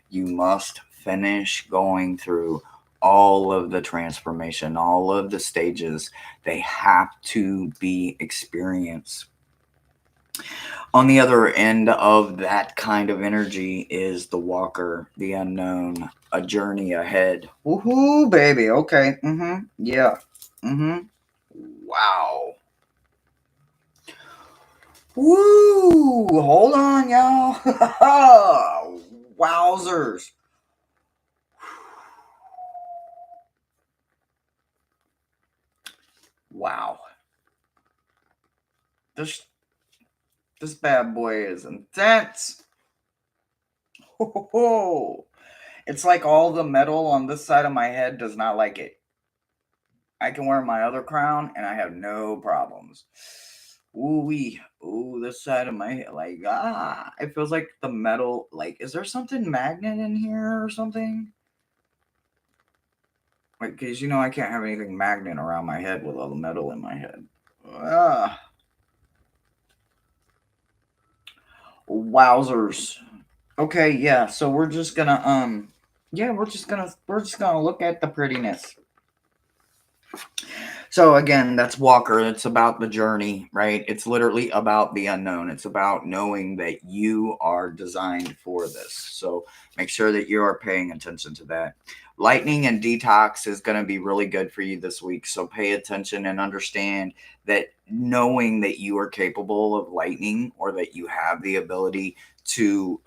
You must finish going through all of the transformation, all of the stages. They have to be experienced. On the other end of that kind of energy is the walker, the unknown, a journey ahead. Woohoo, baby. Okay. Yeah. Wow. Woo! Hold on, y'all. Wowzers. Wow. This bad boy is intense. It's like all the metal on this side of my head does not like it. I can wear my other crown and I have no problems. Ooh-wee. Ooh, this side of my head, like, it feels like the metal, like, is there something magnet in here or something? Like, because, I can't have anything magnet around my head with all the metal in my head. Wowzers. Okay, yeah. So we're just gonna yeah, we're just gonna look at the prettiness. So again, that's Walker. It's about the journey, right? It's literally about the unknown. It's about knowing that you are designed for this. So make sure that you are paying attention to that. Lightning and detox is going to be really good for you this week. So pay attention and understand that knowing that you are capable of lightning or that you have the ability to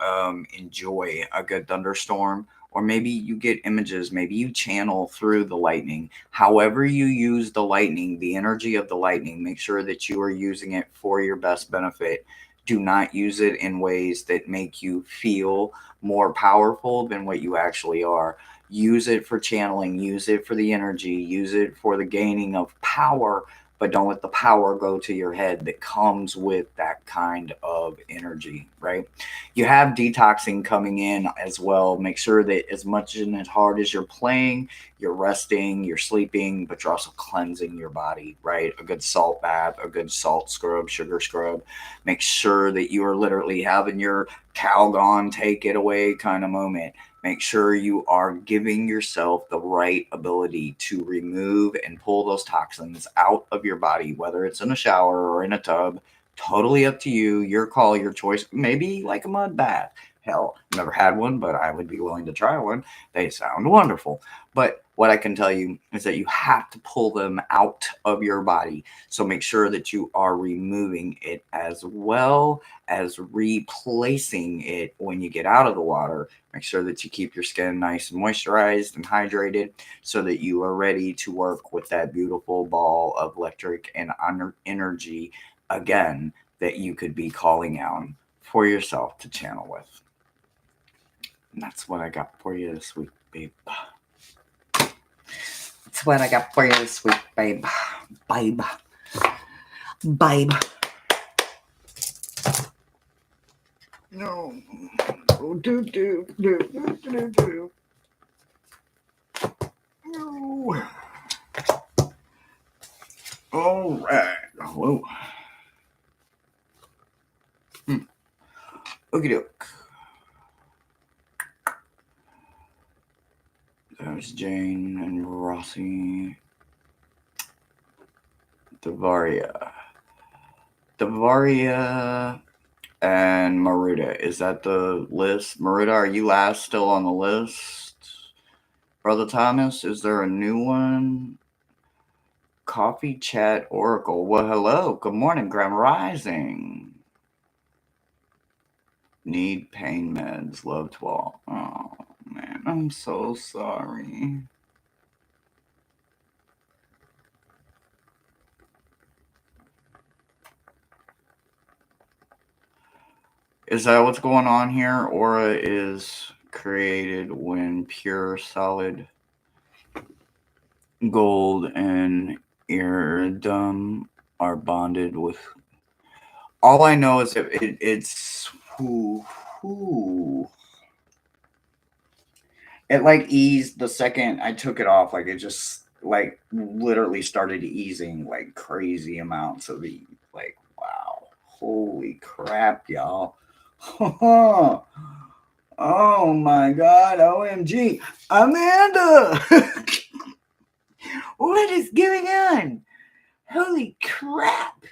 enjoy a good thunderstorm, or maybe you get images, maybe you channel through the lightning. However, you use the lightning, the energy of the lightning, make sure that you are using it for your best benefit. Do not use it in ways that make you feel more powerful than what you actually are. Use it for channeling, use it for the energy, use it for the gaining of power, but don't let the power go to your head that comes with that kind of energy, right? You have detoxing coming in as well. Make sure that as much and as hard as you're playing, you're resting, you're sleeping, but you're also cleansing your body, right? A good salt bath, a good salt scrub, sugar scrub. Make sure that you are literally having your Calgon take it away kind of moment. Make sure you are giving yourself the right ability to remove and pull those toxins out of your body, whether it's in a shower or in a tub. Totally up to you, your call, your choice. Maybe like a mud bath. Hell, never had one, but I would be willing to try one. They sound wonderful. But what I can tell you is that you have to pull them out of your body. So make sure that you are removing it as well as replacing it when you get out of the water. Make sure that you keep your skin nice and moisturized and hydrated so that you are ready to work with that beautiful ball of electric and energy again that you could be calling out for yourself to channel with. And that's what I got for you this week, babe. That's what I got for you this week, babe. Babe. Babe. No. Do. No. All right. Whoa. Okie doke. There's Jane and Rossi. Davaria. And Maruda. Is that the list? Maruda, are you last still on the list? Brother Thomas, is there a new one? Coffee Chat Oracle. Well, hello. Good morning, Grand Rising. Need pain meds. Love to all. Oh, man. I'm so sorry. Is that what's going on here? Aura is created when pure solid gold and iridium are bonded with. All I know is it's it like eased the second I took it off. Like it just like literally started easing like crazy amounts of ease. Like wow, holy crap, y'all. Oh my god, OMG. Amanda! What is going on? Holy crap.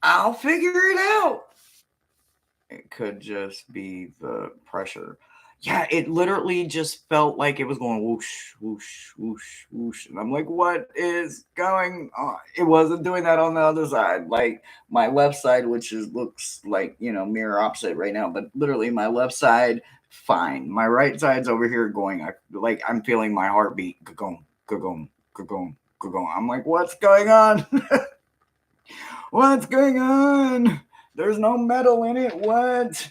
I'll figure it out. It could just be the pressure. Yeah, it literally just felt like it was going whoosh, whoosh, whoosh, whoosh. And I'm like, what is going on? It wasn't doing that on the other side. Like my left side, which looks like, mirror opposite right now, but literally my left side, fine. My right side's over here going, I'm feeling my heartbeat. Ga-gong, ga-gong, ga-gong, ga-gong. I'm like, what's going on? What's going on? There's no metal in it. What?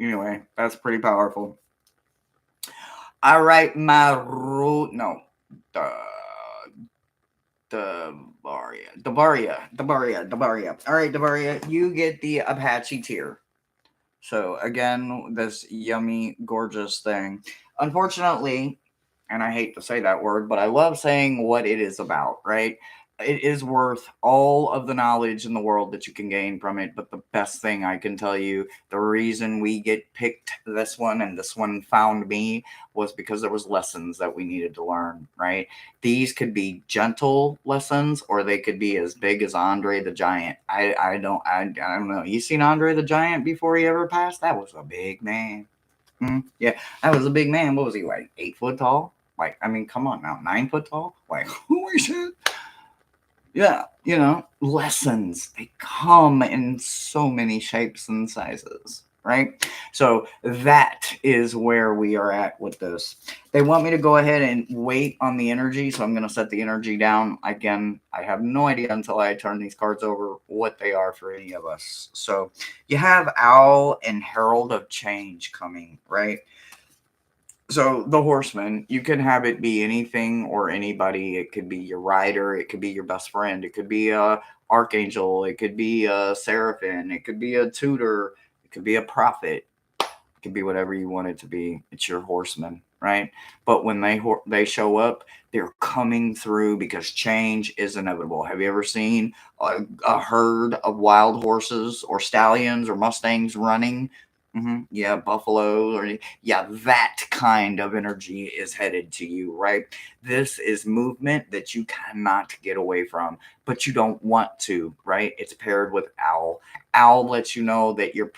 Anyway, that's pretty powerful. All right, Maru. No. Davaria. All right, Davaria, you get the Apache tier. So, again, this yummy, gorgeous thing. Unfortunately, and I hate to say that word, but I love saying what it is about, right? it is worth all of the knowledge in the world that you can gain from it. But the best thing I can tell you, the reason we get picked this one and this one found me was because there was lessons that we needed to learn, right? These could be gentle lessons or they could be as big as Andre the Giant. I don't know. You seen Andre the Giant before he ever passed? That was a big man. Yeah, that was a big man. What was he, like 8 foot tall? Like, I mean, come on now, 9 foot tall? Like, who is it? Yeah, lessons, they come in so many shapes and sizes, right? So that is where we are at with this. They want me to go ahead and wait on the energy, so I'm going to set the energy down. Again, I have no idea until I turn these cards over what they are for any of us. So you have Owl and Herald of Change coming, right? So the horseman, you can have it be anything or anybody. It could be your rider, it could be your best friend, it could be a archangel, it could be a seraphim, it could be a tutor, it could be a prophet, it could be whatever you want it to be. It's your horseman, right? But when they show up, they're coming through because change is inevitable. Have you ever seen a herd of wild horses or stallions or mustangs running? Yeah, buffalo, or yeah, that kind of energy is headed to you, right? This is movement that you cannot get away from, but you don't want to, right? It's paired with Owl. Owl lets you know that your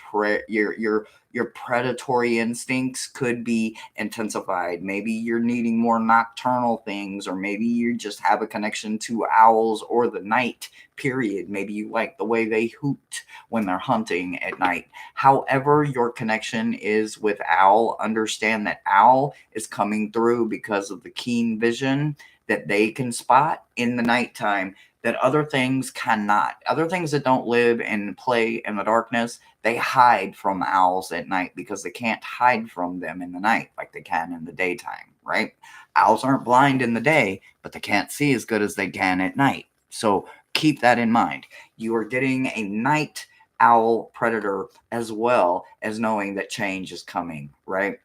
predatory instincts could be intensified. Maybe you're needing more nocturnal things, or maybe you just have a connection to owls or the night, period. Maybe you like the way they hoot when they're hunting at night. However, your connection is with Owl, understand that Owl is coming through because of the keen vision that they can spot in the nighttime that other things cannot. Other things that don't live and play in the darkness, they hide from owls at night because they can't hide from them in the night like they can in the daytime, right? Owls aren't blind in the day, but they can't see as good as they can at night. So keep that in mind. You are getting a night owl predator as well as knowing that change is coming, right?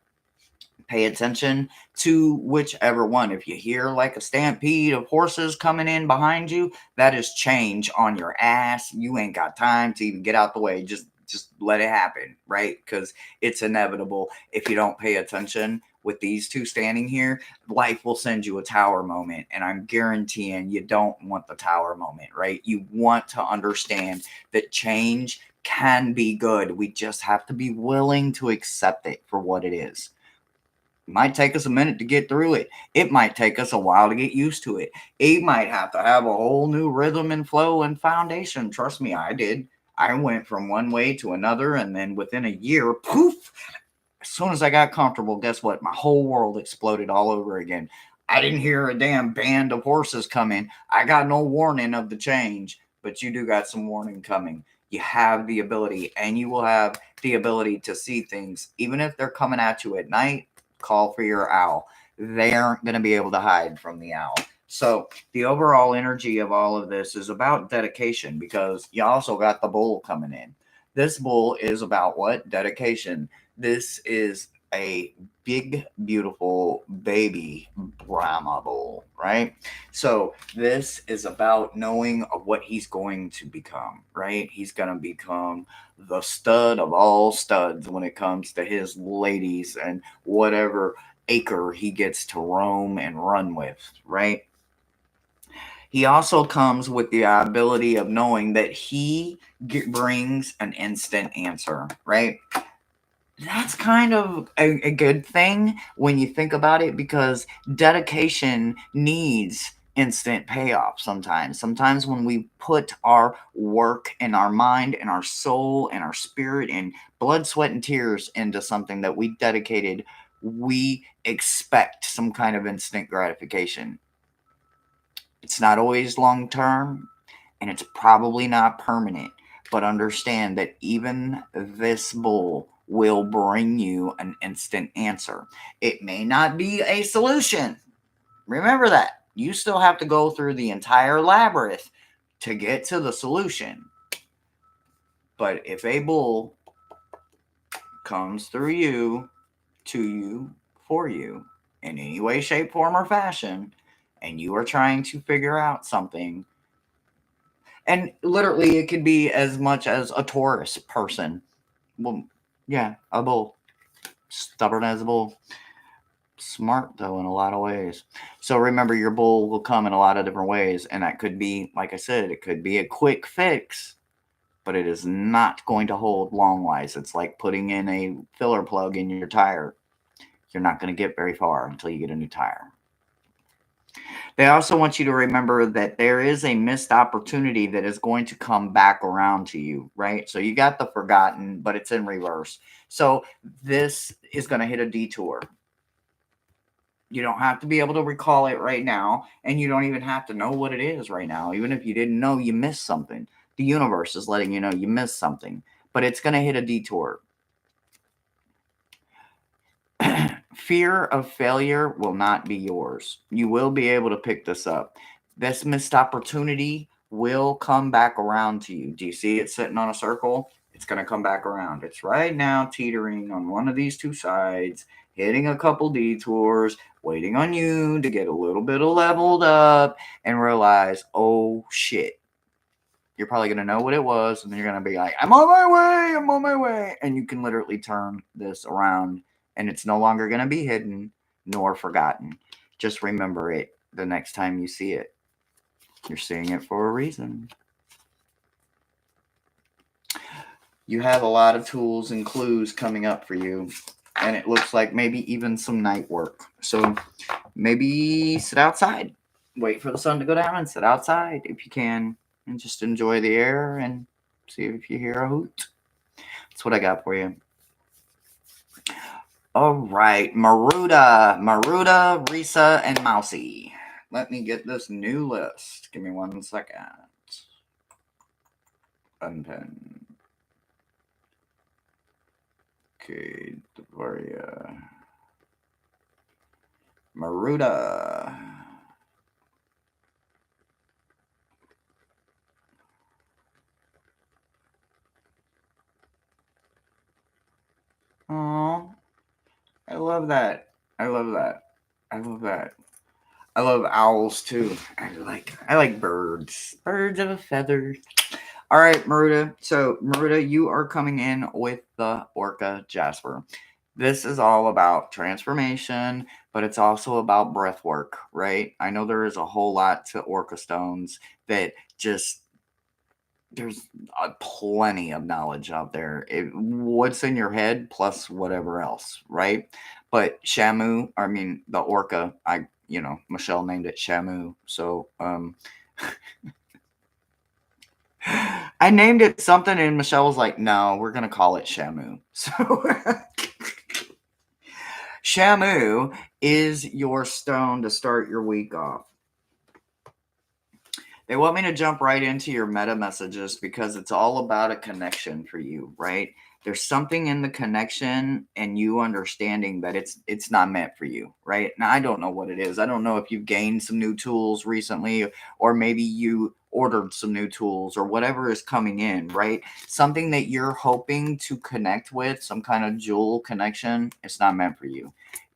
Pay attention to whichever one. If you hear like a stampede of horses coming in behind you, that is change on your ass. You ain't got time to even get out the way. Just let it happen, right? Because it's inevitable. If you don't pay attention with these two standing here, life will send you a tower moment. And I'm guaranteeing you don't want the tower moment, right? You want to understand that change can be good. We just have to be willing to accept it for what it is. It might take us a minute to get through it. It might take us a while to get used to it. It might have to have a whole new rhythm and flow and foundation. Trust me, I did. I went from one way to another, and then within a year, poof, as soon as I got comfortable, guess what? My whole world exploded all over again. I didn't hear a damn band of horses coming. I got no warning of the change, but you do got some warning coming. You have the ability, and you will have the ability to see things, even if they're coming at you at night. Call for your owl. They aren't going to be able to hide from the owl. So the overall energy of all of this is about dedication, because you also got the bull coming in. This bull is about what? Dedication. This is a big, beautiful baby Brahma bull, right? So this is about knowing what he's going to become, right? He's going to become the stud of all studs when it comes to his ladies and whatever acre he gets to roam and run with, right? He also comes with the ability of knowing that he brings an instant answer, right? That's kind of a good thing when you think about it, because dedication needs instant payoff sometimes. Sometimes when we put our work and our mind and our soul and our spirit and blood, sweat, and tears into something that we dedicated, we expect some kind of instant gratification. It's not always long term, and it's probably not permanent. But understand that even this bull will bring you an instant answer. It may not be a solution. Remember that. You still have to go through the entire labyrinth to get to the solution. But if a bull comes through you, to you, for you, in any way, shape, form, or fashion, and you are trying to figure out something, And literally, it could be as much as a Taurus person. Well, yeah, a bull. Stubborn as a bull. Smart, though, in a lot of ways. So remember, your bull will come in a lot of different ways. And that could be, like I said, it could be a quick fix, but it is not going to hold long wise. It's like putting in a filler plug in your tire. You're not going to get very far until you get a new tire. They also want you to remember that there is a missed opportunity that is going to come back around to you, right? So you got the forgotten, but it's in reverse. So this is going to hit a detour. You don't have to be able to recall it right now, and you don't even have to know what it is right now. Even if you didn't know you missed something, the universe is letting you know you missed something, but it's going to hit a detour. Fear of failure will not be yours. You will be able to pick this up. This missed opportunity will come back around to you. Do you see it sitting on a circle? It's going to come back around. It's right now teetering on one of these two sides, hitting a couple detours, waiting on you to get a little bit of leveled up and realize, oh shit. You're probably going to know what it was, and then you're going to be like, I'm on my way. And you can literally turn this around, and it's no longer going to be hidden nor forgotten. Just remember it the next time you see it. You're seeing it for a reason. You have a lot of tools and clues coming up for you, and it looks like maybe even some night work. So maybe sit outside. Wait for the sun to go down and sit outside if you can, and just enjoy the air and see if you hear a hoot. That's what I got for you. All right, Maruda, Risa, and Mousy. Let me get this new list. Give me 1 second. Unpin. Okay, Dvaria. Maruda. Oh, I love that. I love that. I love that. I love owls too. I like birds. Birds of a feather. All right, Maruda. So, Maruda, you are coming in with the Orca Jasper. This is all about transformation, but it's also about breath work, right? I know there is a whole lot to Orca stones that just there's plenty of knowledge out there. What's in your head plus whatever else, right? But Shamu, I mean the Orca, Michelle named it Shamu, so I named it something, and Michelle was like, "No, we're gonna call it Shamu." So Shamu is your stone to start your week off. They want me to jump right into your meta messages because it's all about a connection for you, right? There's something in the connection and you understanding that it's not meant for you, right? Now I don't know what it is. I don't know if you've gained some new tools recently, or maybe you ordered some new tools, or whatever is coming in, right? Something that you're hoping to connect with, some kind of jewel connection, it's not meant for you.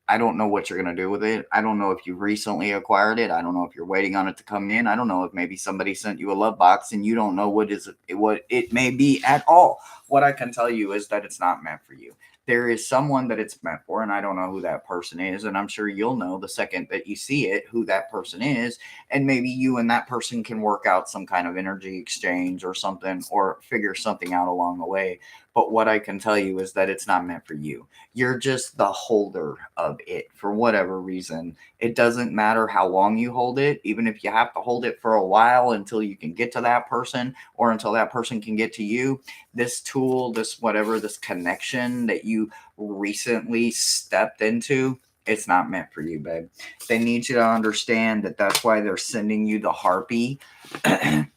I don't know what you're going to do with it. I don't know if you recently acquired it. I don't know if you're waiting on it to come in. I don't know if maybe somebody sent you a love box and you don't know what it may be at all. What I can tell you is that it's not meant for you. There is someone that it's meant for, and I don't know who that person is, and I'm sure you'll know the second that you see it who that person is, and maybe you and that person can work out some kind of energy exchange or something, or figure something out along the way. But what I can tell you is that it's not meant for you. You're just the holder of it for whatever reason. It doesn't matter how long you hold it, even if you have to hold it for a while until you can get to that person, or until that person can get to you. This tool, this whatever, this connection that you recently stepped into, it's not meant for you, babe. They need you to understand that that's why they're sending you the harpy. The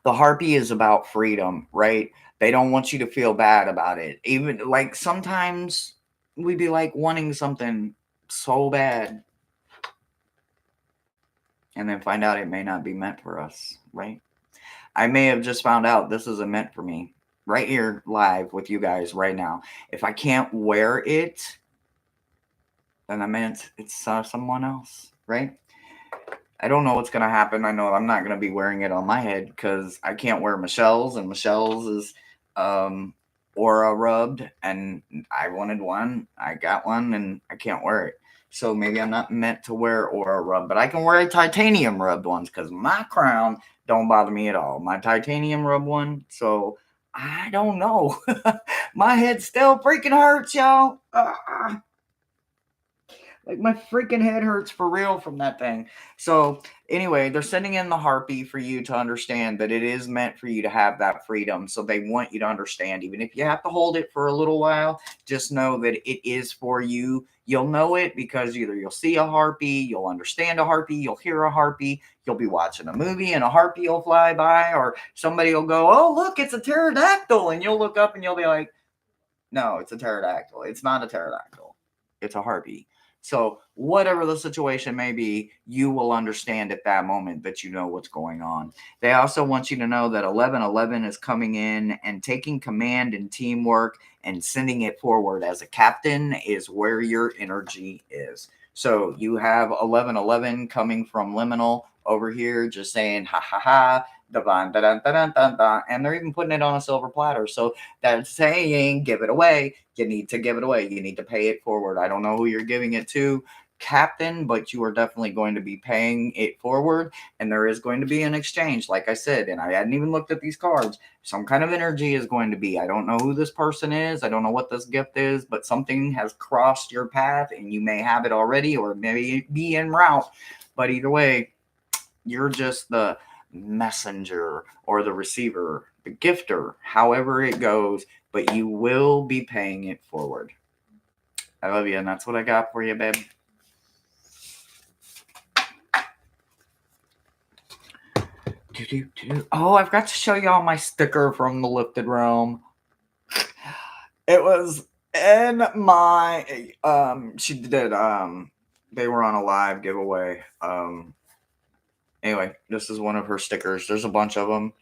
harpy is about freedom, right? They don't want you to feel bad about it. Even like sometimes we'd be like wanting something so bad and then find out it may not be meant for us, right? I may have just found out this isn't meant for me right here live with you guys right now. If I can't wear it, then I meant it's someone else, right? I don't know what's going to happen. I know I'm not going to be wearing it on my head because I can't wear Michelle's, and Michelle's is aura rubbed, and I wanted one. I got one, and I can't wear it. So maybe I'm not meant to wear aura rub, but I can wear titanium rubbed ones because my crown don't bother me at all. My titanium rub one, so I don't know. My head still freaking hurts, y'all. Like my freaking head hurts for real from that thing. So anyway, they're sending in the harpy for you to understand that it is meant for you to have that freedom. So they want you to understand, even if you have to hold it for a little while, just know that it is for you. You'll know it because either you'll see a harpy, you'll understand a harpy, you'll hear a harpy, you'll be watching a movie and a harpy will fly by, or somebody will go, "Oh, look, it's a pterodactyl," and you'll look up and you'll be like, "No, it's a pterodactyl. It's not a pterodactyl. It's a harpy." So, whatever the situation may be, you will understand at that moment that you know what's going on. They also want you to know that 1111 is coming in and taking command and teamwork and sending it forward. As a captain is where your energy is. So, you have 1111 coming from liminal over here, just saying, ha ha ha, divine, da da da da da, and they're even putting it on a silver platter. So, that's saying, give it away. You need to give it away. You need to pay it forward. I don't know who you're giving it to, Captain, but you are definitely going to be paying it forward. And there is going to be an exchange, like I said. And I hadn't even looked at these cards. Some kind of energy is going to be. I don't know who this person is. I don't know what this gift is, but something has crossed your path and you may have it already or maybe be en route. But either way, you're just the messenger or the receiver, the gifter, however it goes, but you will be paying it forward. I love you, and that's what I got for you, babe. Oh, I forgot to show y'all my sticker from the Lifted Realm. It was in my she did they were on a live giveaway. Anyway, this is one of her stickers. There's a bunch of them.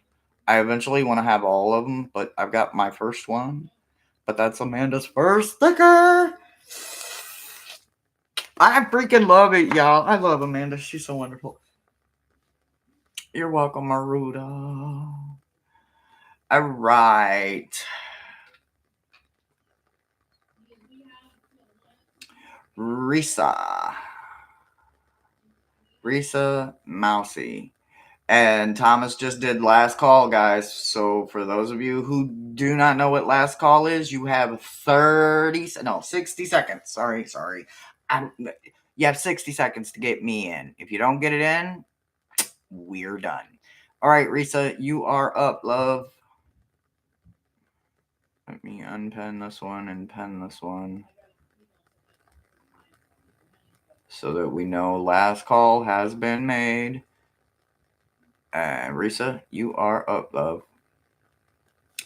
I eventually want to have all of them, but I've got my first one. But that's Amanda's first sticker. I freaking love it, y'all. I love Amanda. She's so wonderful. You're welcome, Maruda. All right. Risa. Risa Mousy. And Thomas just did last call, guys. So for those of you who do not know what last call is, you have 60 seconds. Sorry. You have 60 seconds to get me in. If you don't get it in, we're done. All right, Risa, you are up, love. Let me unpen this one and pen this one so that we know last call has been made. And Risa, you are up, love.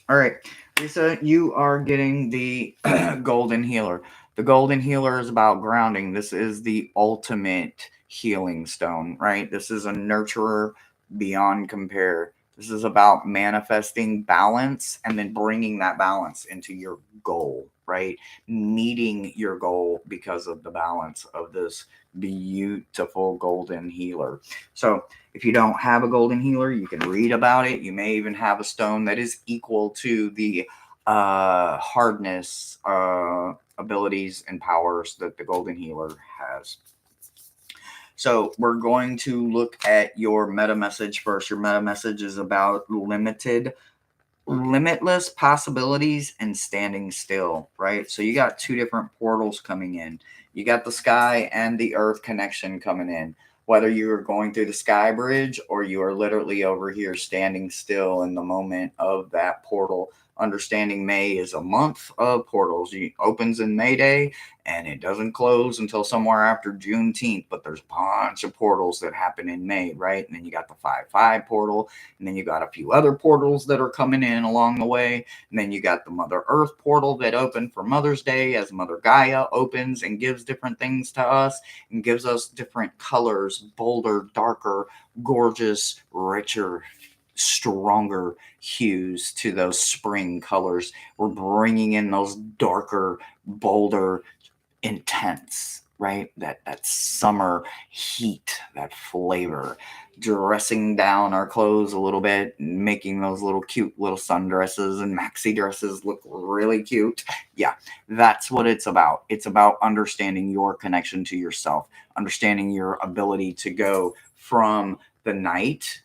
All right, Lisa, you are getting the Golden Healer. The Golden Healer is about grounding. This is the ultimate healing stone, right? This is a nurturer beyond compare. This is about manifesting balance and then bringing that balance into your goal, right? Meeting your goal because of the balance of this beautiful Golden Healer. So, if you don't have a golden healer, you can read about it. You may even have a stone that is equal to the hardness, abilities, and powers that the golden healer has. So we're going to look at your meta message first. Your meta message is about limitless possibilities and standing still, right? So you got two different portals coming in. You got the sky and the earth connection coming in. Whether you are going through the sky bridge or you are literally over here standing still in the moment of that portal. Understanding May is a month of portals. It opens in May Day and it doesn't close until somewhere after Juneteenth, but there's a bunch of portals that happen in May, right? And then you got the 5/5 portal, and then you got a few other portals that are coming in along the way. And then you got the Mother Earth portal that opened for Mother's Day as Mother Gaia opens and gives different things to us and gives us different colors, bolder, darker, gorgeous, richer, stronger hues to those spring colors. We're bringing in those darker, bolder, intense, right? That summer heat, that flavor. Dressing down our clothes a little bit, making those little cute little sundresses and maxi dresses look really cute. Yeah, that's what it's about. It's about understanding your connection to yourself, understanding your ability to go from the night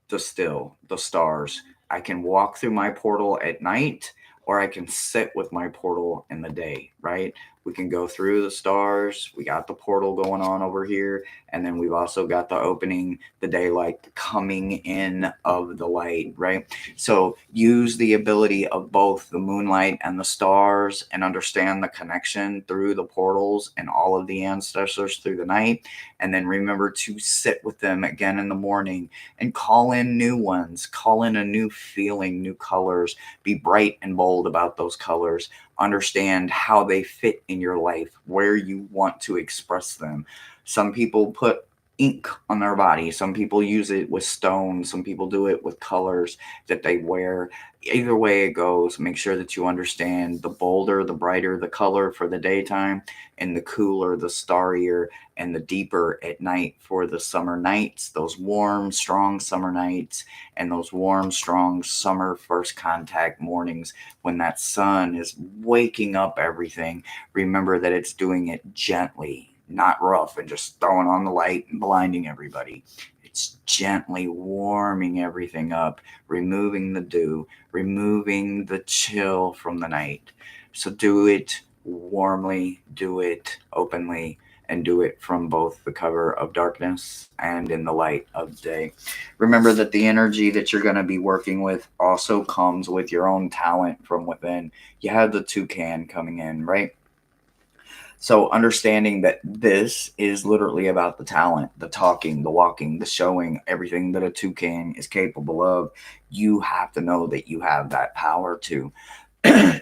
to still, the stars. I can walk through my portal at night, or I can sit with my portal in the day, right? We can go through the stars. We got the portal going on over here. And then we've also got the opening, the daylight, the coming in of the light, right? So use the ability of both the moonlight and the stars and understand the connection through the portals and all of the ancestors through the night. And then remember to sit with them again in the morning and call in new ones, call in a new feeling, new colors, be bright and bold about those colors, understand how they fit in your life, where you want to express them. Some people put ink on their body, some people use it with stones, some people do it with colors that they wear. Either way it goes, make sure that you understand the bolder, the brighter the color for the daytime, and the cooler, the starrier, and the deeper at night for the summer nights, those warm, strong summer nights, and those warm, strong summer first contact mornings when that sun is waking up everything. Remember that it's doing it gently, not rough and just throwing on the light and blinding everybody. It's gently warming everything up, removing the dew, removing the chill from the night. So do it warmly, do it openly, and do it from both the cover of darkness and in the light of day. Remember that the energy that you're going to be working with also comes with your own talent from within. You have the toucan coming in, right? So understanding that this is literally about the talent, the talking, the walking, the showing, everything that a toucan is capable of, you have to know that you have that power too.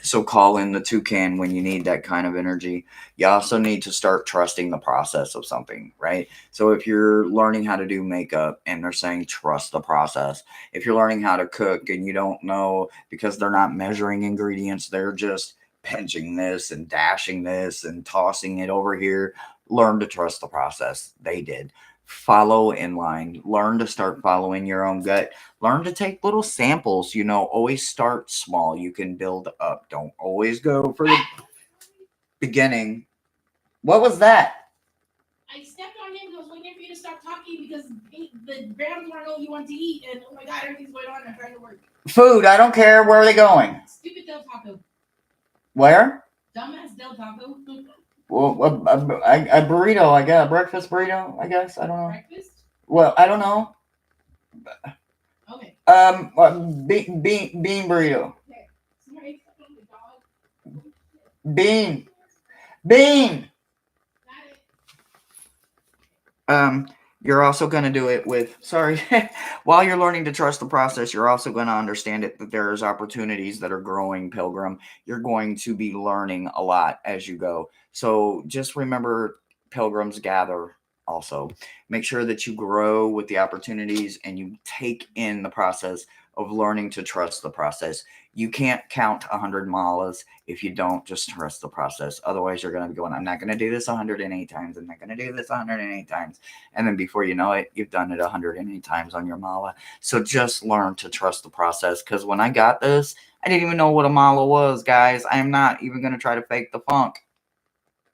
So call in the toucan when you need that kind of energy. You also need to start trusting the process of something, right? So if you're learning how to do makeup and they're saying trust the process, if you're learning how to cook and you don't know because they're not measuring ingredients, they're just pinching this and dashing this and tossing it over here, learn to trust the process. They did. Follow in line, learn to start following your own gut, learn to take little samples, always start small. You can build up, don't always go for the beginning. What was that? I stepped on him. I was waiting for you to stop talking because the Rams want to know what you want to eat, and oh my god, everything's going on. I'm trying to work. Food, I don't care. Where are they going? Stupid Del Taco. Where? Dumbass Del Taco. Well, a burrito, I guess. A breakfast burrito, I guess. I don't know. Breakfast? Well, I don't know. Okay. Bean burrito. Okay. Somebody stepped on the dog. Bean. Got it. You're also going to do it with, sorry, while you're learning to trust the process, you're also going to understand it that there's opportunities that are growing, Pilgrim. You're going to be learning a lot as you go. So just remember, Pilgrims gather also. Make sure that you grow with the opportunities and you take in the process of learning to trust the process. You can't count 100 malas if you don't just trust the process. Otherwise, you're going to be going, I'm not going to do this 108 times. I'm not going to do this 108 times. And then before you know it, you've done it 108 times on your mala. So just learn to trust the process. Because when I got this, I didn't even know what a mala was, guys. I am not even going to try to fake the funk.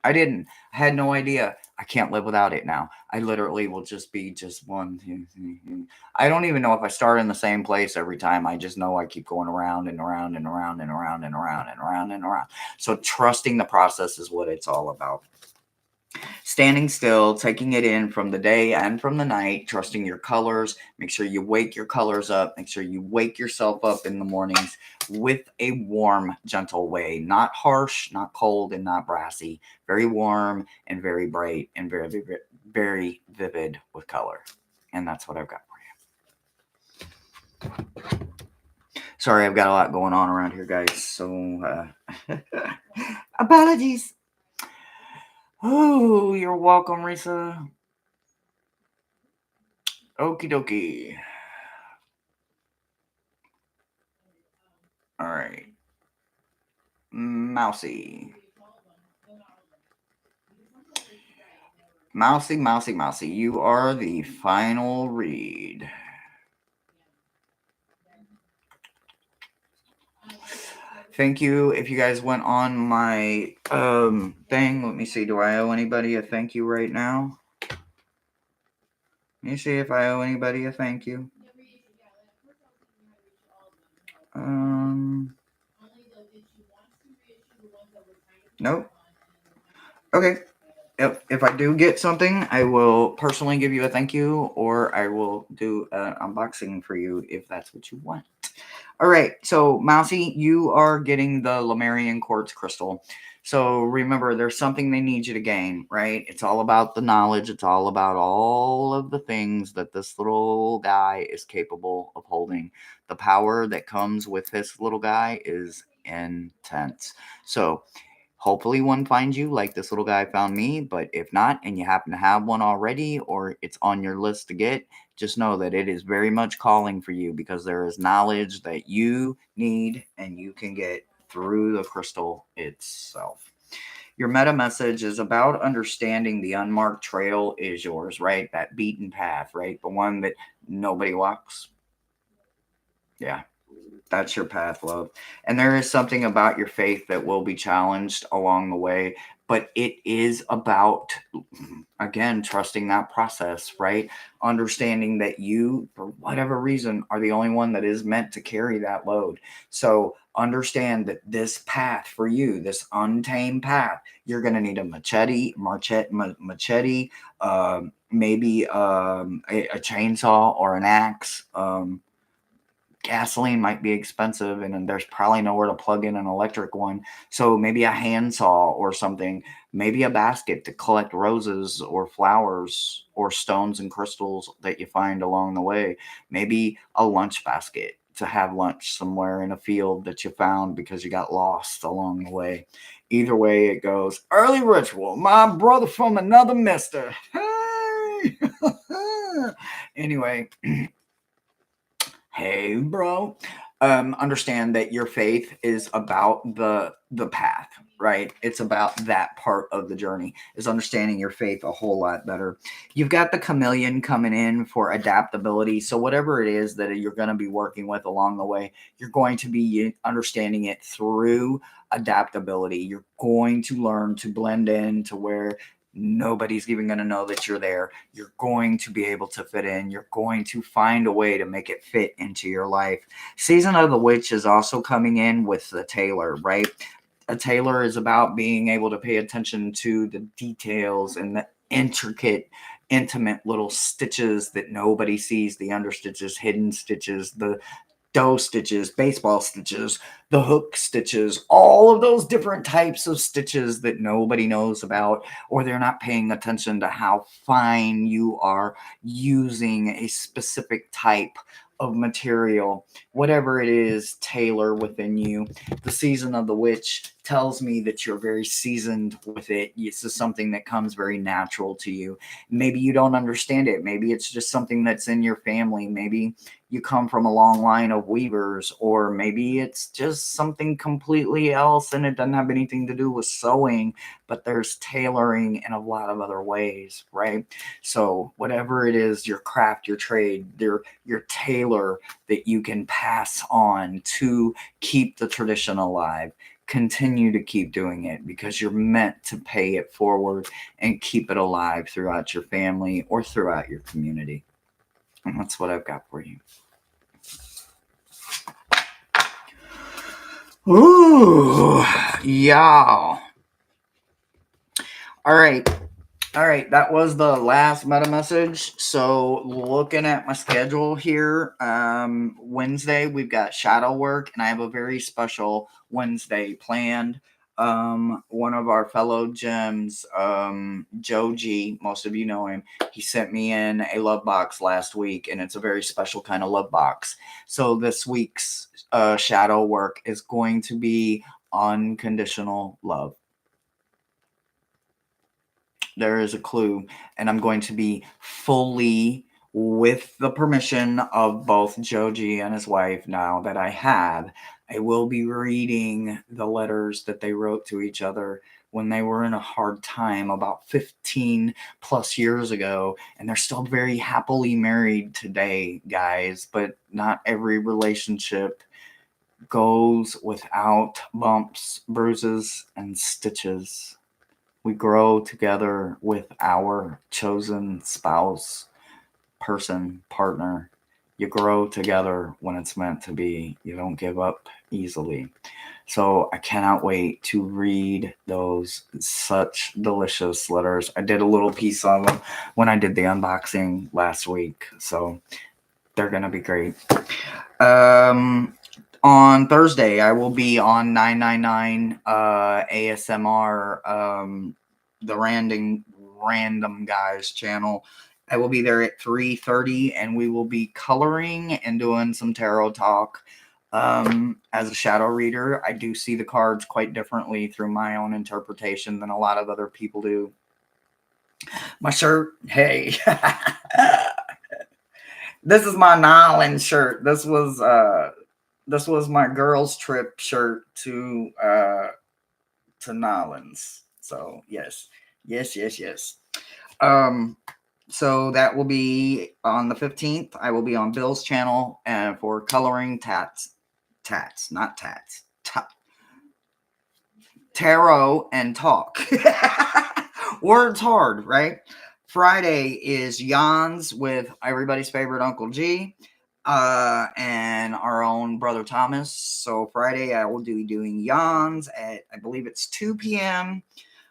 I didn't. I had no idea. I can't live without it now. I literally will just be just one. I don't even know if I start in the same place every time. I just know I keep going around and around and around and around and around and around and around. So trusting the process is what it's all about. Standing still, taking it in from the day and from the night, trusting your colors. Make sure you wake your colors up. Make sure you wake yourself up in the mornings with a warm, gentle way. Not harsh, not cold, and not brassy. Very warm and very bright and very, very, very vivid with color. And that's what I've got for you. Sorry, I've got a lot going on around here, guys. So, apologies. Oh, you're welcome, Risa. Okie dokie. All right. Mousy. Mousy, you are the final read. Thank you. If you guys went on my thing, let me see. Do I owe anybody a thank you right now? Let me see if I owe anybody a thank you. Nope. Okay. If I do get something, I will personally give you a thank you, or I will do an unboxing for you if that's what you want. All right, so Mousy, you are getting the Lemurian Quartz Crystal. So remember, there's something they need you to gain, right? It's all about the knowledge. It's all about all of the things that this little guy is capable of holding. The power that comes with this little guy is intense. So hopefully one finds you like this little guy found me, but if not, and you happen to have one already, or it's on your list to get, just know that it is very much calling for you, because there is knowledge that you need and you can get through the crystal itself. Your meta message is about understanding the unmarked trail is yours, right? That beaten path, right? The one that nobody walks. Yeah. That's your path, love. And there is something about your faith that will be challenged along the way, but it is about, again, trusting that process, right? Understanding that you, for whatever reason, are the only one that is meant to carry that load. So understand that this path for you, this untamed path, you're going to need a machete, maybe a chainsaw or an axe. Gasoline might be expensive, and then there's probably nowhere to plug in an electric one. So maybe a handsaw or something, maybe a basket to collect roses or flowers or stones and crystals that you find along the way. Maybe a lunch basket to have lunch somewhere in a field that you found because you got lost along the way. Either way it goes. Early ritual, my brother from another mister. Hey! Anyway. Hey, bro. Understand that your faith is about the path, right? It's about that part of the journey, is understanding your faith a whole lot better. You've got the chameleon coming in for adaptability. So whatever it is that you're going to be working with along the way, you're going to be understanding it through adaptability. You're going to learn to blend in to where nobody's even going to know that you're there. You're going to be able to fit in. You're going to find a way to make it fit into your life. Season of the Witch is also coming in with the tailor, right? A tailor is about being able to pay attention to the details and the intimate little stitches that nobody sees, the understitches, hidden stitches, the dough stitches, baseball stitches, the hook stitches, all of those different types of stitches that nobody knows about, or they're not paying attention to how fine you are using a specific type of material. Whatever it is, tailor within you. The Season of the Witch tells me that you're very seasoned with it. This is something that comes very natural to you. Maybe you don't understand it. Maybe it's just something that's in your family. Maybe you come from a long line of weavers, or maybe it's just something completely else and it doesn't have anything to do with sewing, but there's tailoring in a lot of other ways, right? So whatever it is, your craft, your trade, your tailor that you can pass on to keep the tradition alive, continue to keep doing it, because you're meant to pay it forward and keep it alive throughout your family or throughout your community. And that's what I've got for you. Ooh, y'all. All right. All right, that was the last meta message. So looking at my schedule here, Wednesday we've got shadow work, and I have a very special Wednesday planned. One of our fellow gems, Joe G, most of you know him, he sent me in a love box last week, and it's a very special kind of love box. So this week's shadow work is going to be unconditional love. There is a clue, and I'm going to be fully, with the permission of both Joji and his wife, now that I will be reading the letters that they wrote to each other when they were in a hard time about 15 plus years ago, and they're still very happily married today, guys. But not every relationship goes without bumps, bruises, and stitches. We grow together with our chosen spouse, person, partner. You grow together when it's meant to be. You don't give up easily. So I cannot wait to read those such delicious letters. I did a little piece of them when I did the unboxing last week. So they're going to be great. On Thursday, I will be on 999 ASMR, the random guys channel. I will be there at 3:30, and we will be coloring and doing some tarot talk. As a shadow reader, I do see the cards quite differently through my own interpretation than a lot of other people do. My shirt, hey. This is my Nylon shirt. This was my girls' trip shirt to Nolans. So yes, yes, yes, yes. So that will be on the 15th. I will be on Bill's channel for coloring not tats, tarot and talk. Words hard, right? Friday is Yawns with everybody's favorite Uncle G. And our own brother Thomas. So Friday I will be doing Yawns at, I believe it's 2 p.m.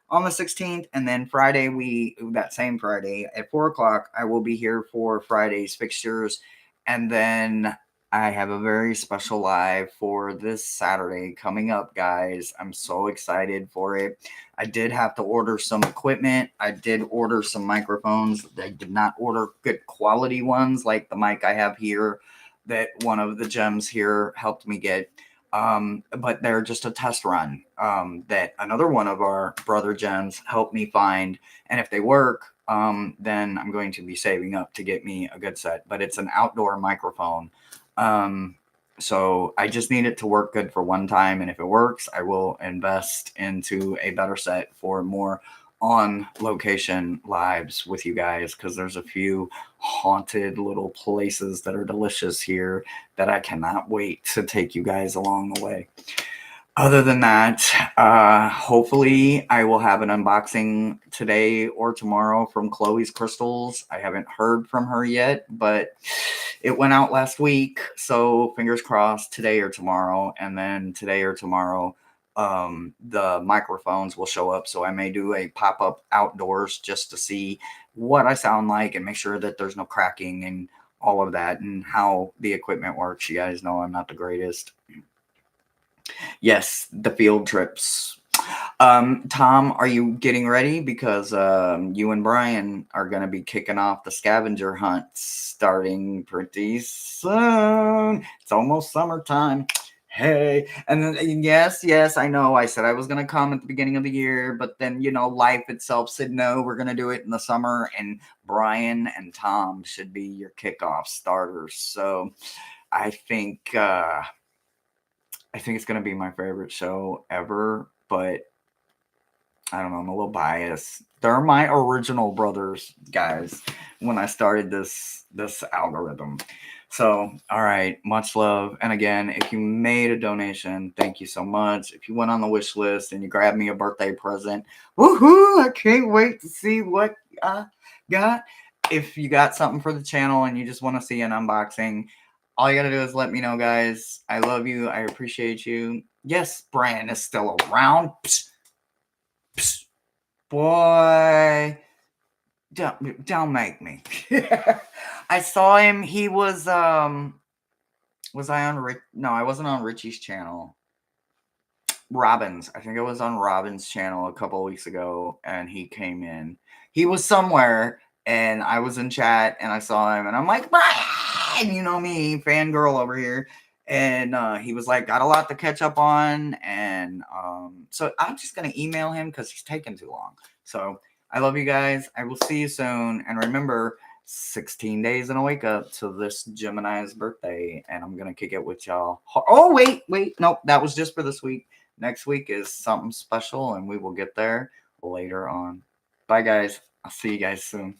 on the 16th, and then that same Friday at 4 o'clock, I will be here for Friday's fixtures, and then I have a very special live for this Saturday coming up, guys. I'm so excited for it. I did have to order some equipment. I did order some microphones. I did not order good quality ones like the mic I have here that one of the gems here helped me get. But they're just a test run that another one of our brother gems helped me find. And if they work, then I'm going to be saving up to get me a good set. But it's an outdoor microphone. So I just need it to work good for one time. And if it works, I will invest into a better set for more on location lives with you guys, because there's a few haunted little places that are delicious here that I cannot wait to take you guys along the way. Other than that, hopefully I will have an unboxing today or tomorrow from Chloe's Crystals. I haven't heard from her yet, but it went out last week, so fingers crossed today or tomorrow. And then today or tomorrow, the microphones will show up, so I may do a pop-up outdoors just to see what I sound like and make sure that there's no cracking and all of that and how the equipment works. You guys know I'm not the greatest. Yes, the field trips. Tom, are you getting ready? Because you and Brian are going to be kicking off the scavenger hunt starting pretty soon. It's almost summertime. Hey, and then, yes, I know. I said I was going to come at the beginning of the year, but then, life itself said, no, we're going to do it in the summer. And Brian and Tom should be your kickoff starters. So I think it's going to be my favorite show ever, but I don't know, I'm a little biased. They're my original brothers, guys, when I started this algorithm. So, all right, much love. And again, if you made a donation, thank you so much. If you went on the wish list and you grabbed me a birthday present, woohoo, I can't wait to see what I got. If you got something for the channel and you just want to see an unboxing, all you got to do is let me know, guys. I love you. I appreciate you. Yes, Brian is still around. Psst. Psst. Boy, don't make me. I saw him. He was I on no, I wasn't on Richie's channel. Robin's. I think I was on Robin's channel a couple of weeks ago, and he came in. He was somewhere, and I was in chat, and I saw him, and I'm like, Brian, you know me, fangirl over here. And he was like, got a lot to catch up on, and so I'm just gonna email him because he's taking too long. So I love you guys. I will see you soon, and remember, 16 days and a wake up to this Gemini's birthday, and I'm gonna kick it with y'all. Oh, wait, nope, that was just for this week. Next week is something special, and we will get there later on. Bye, guys. I'll see you guys soon.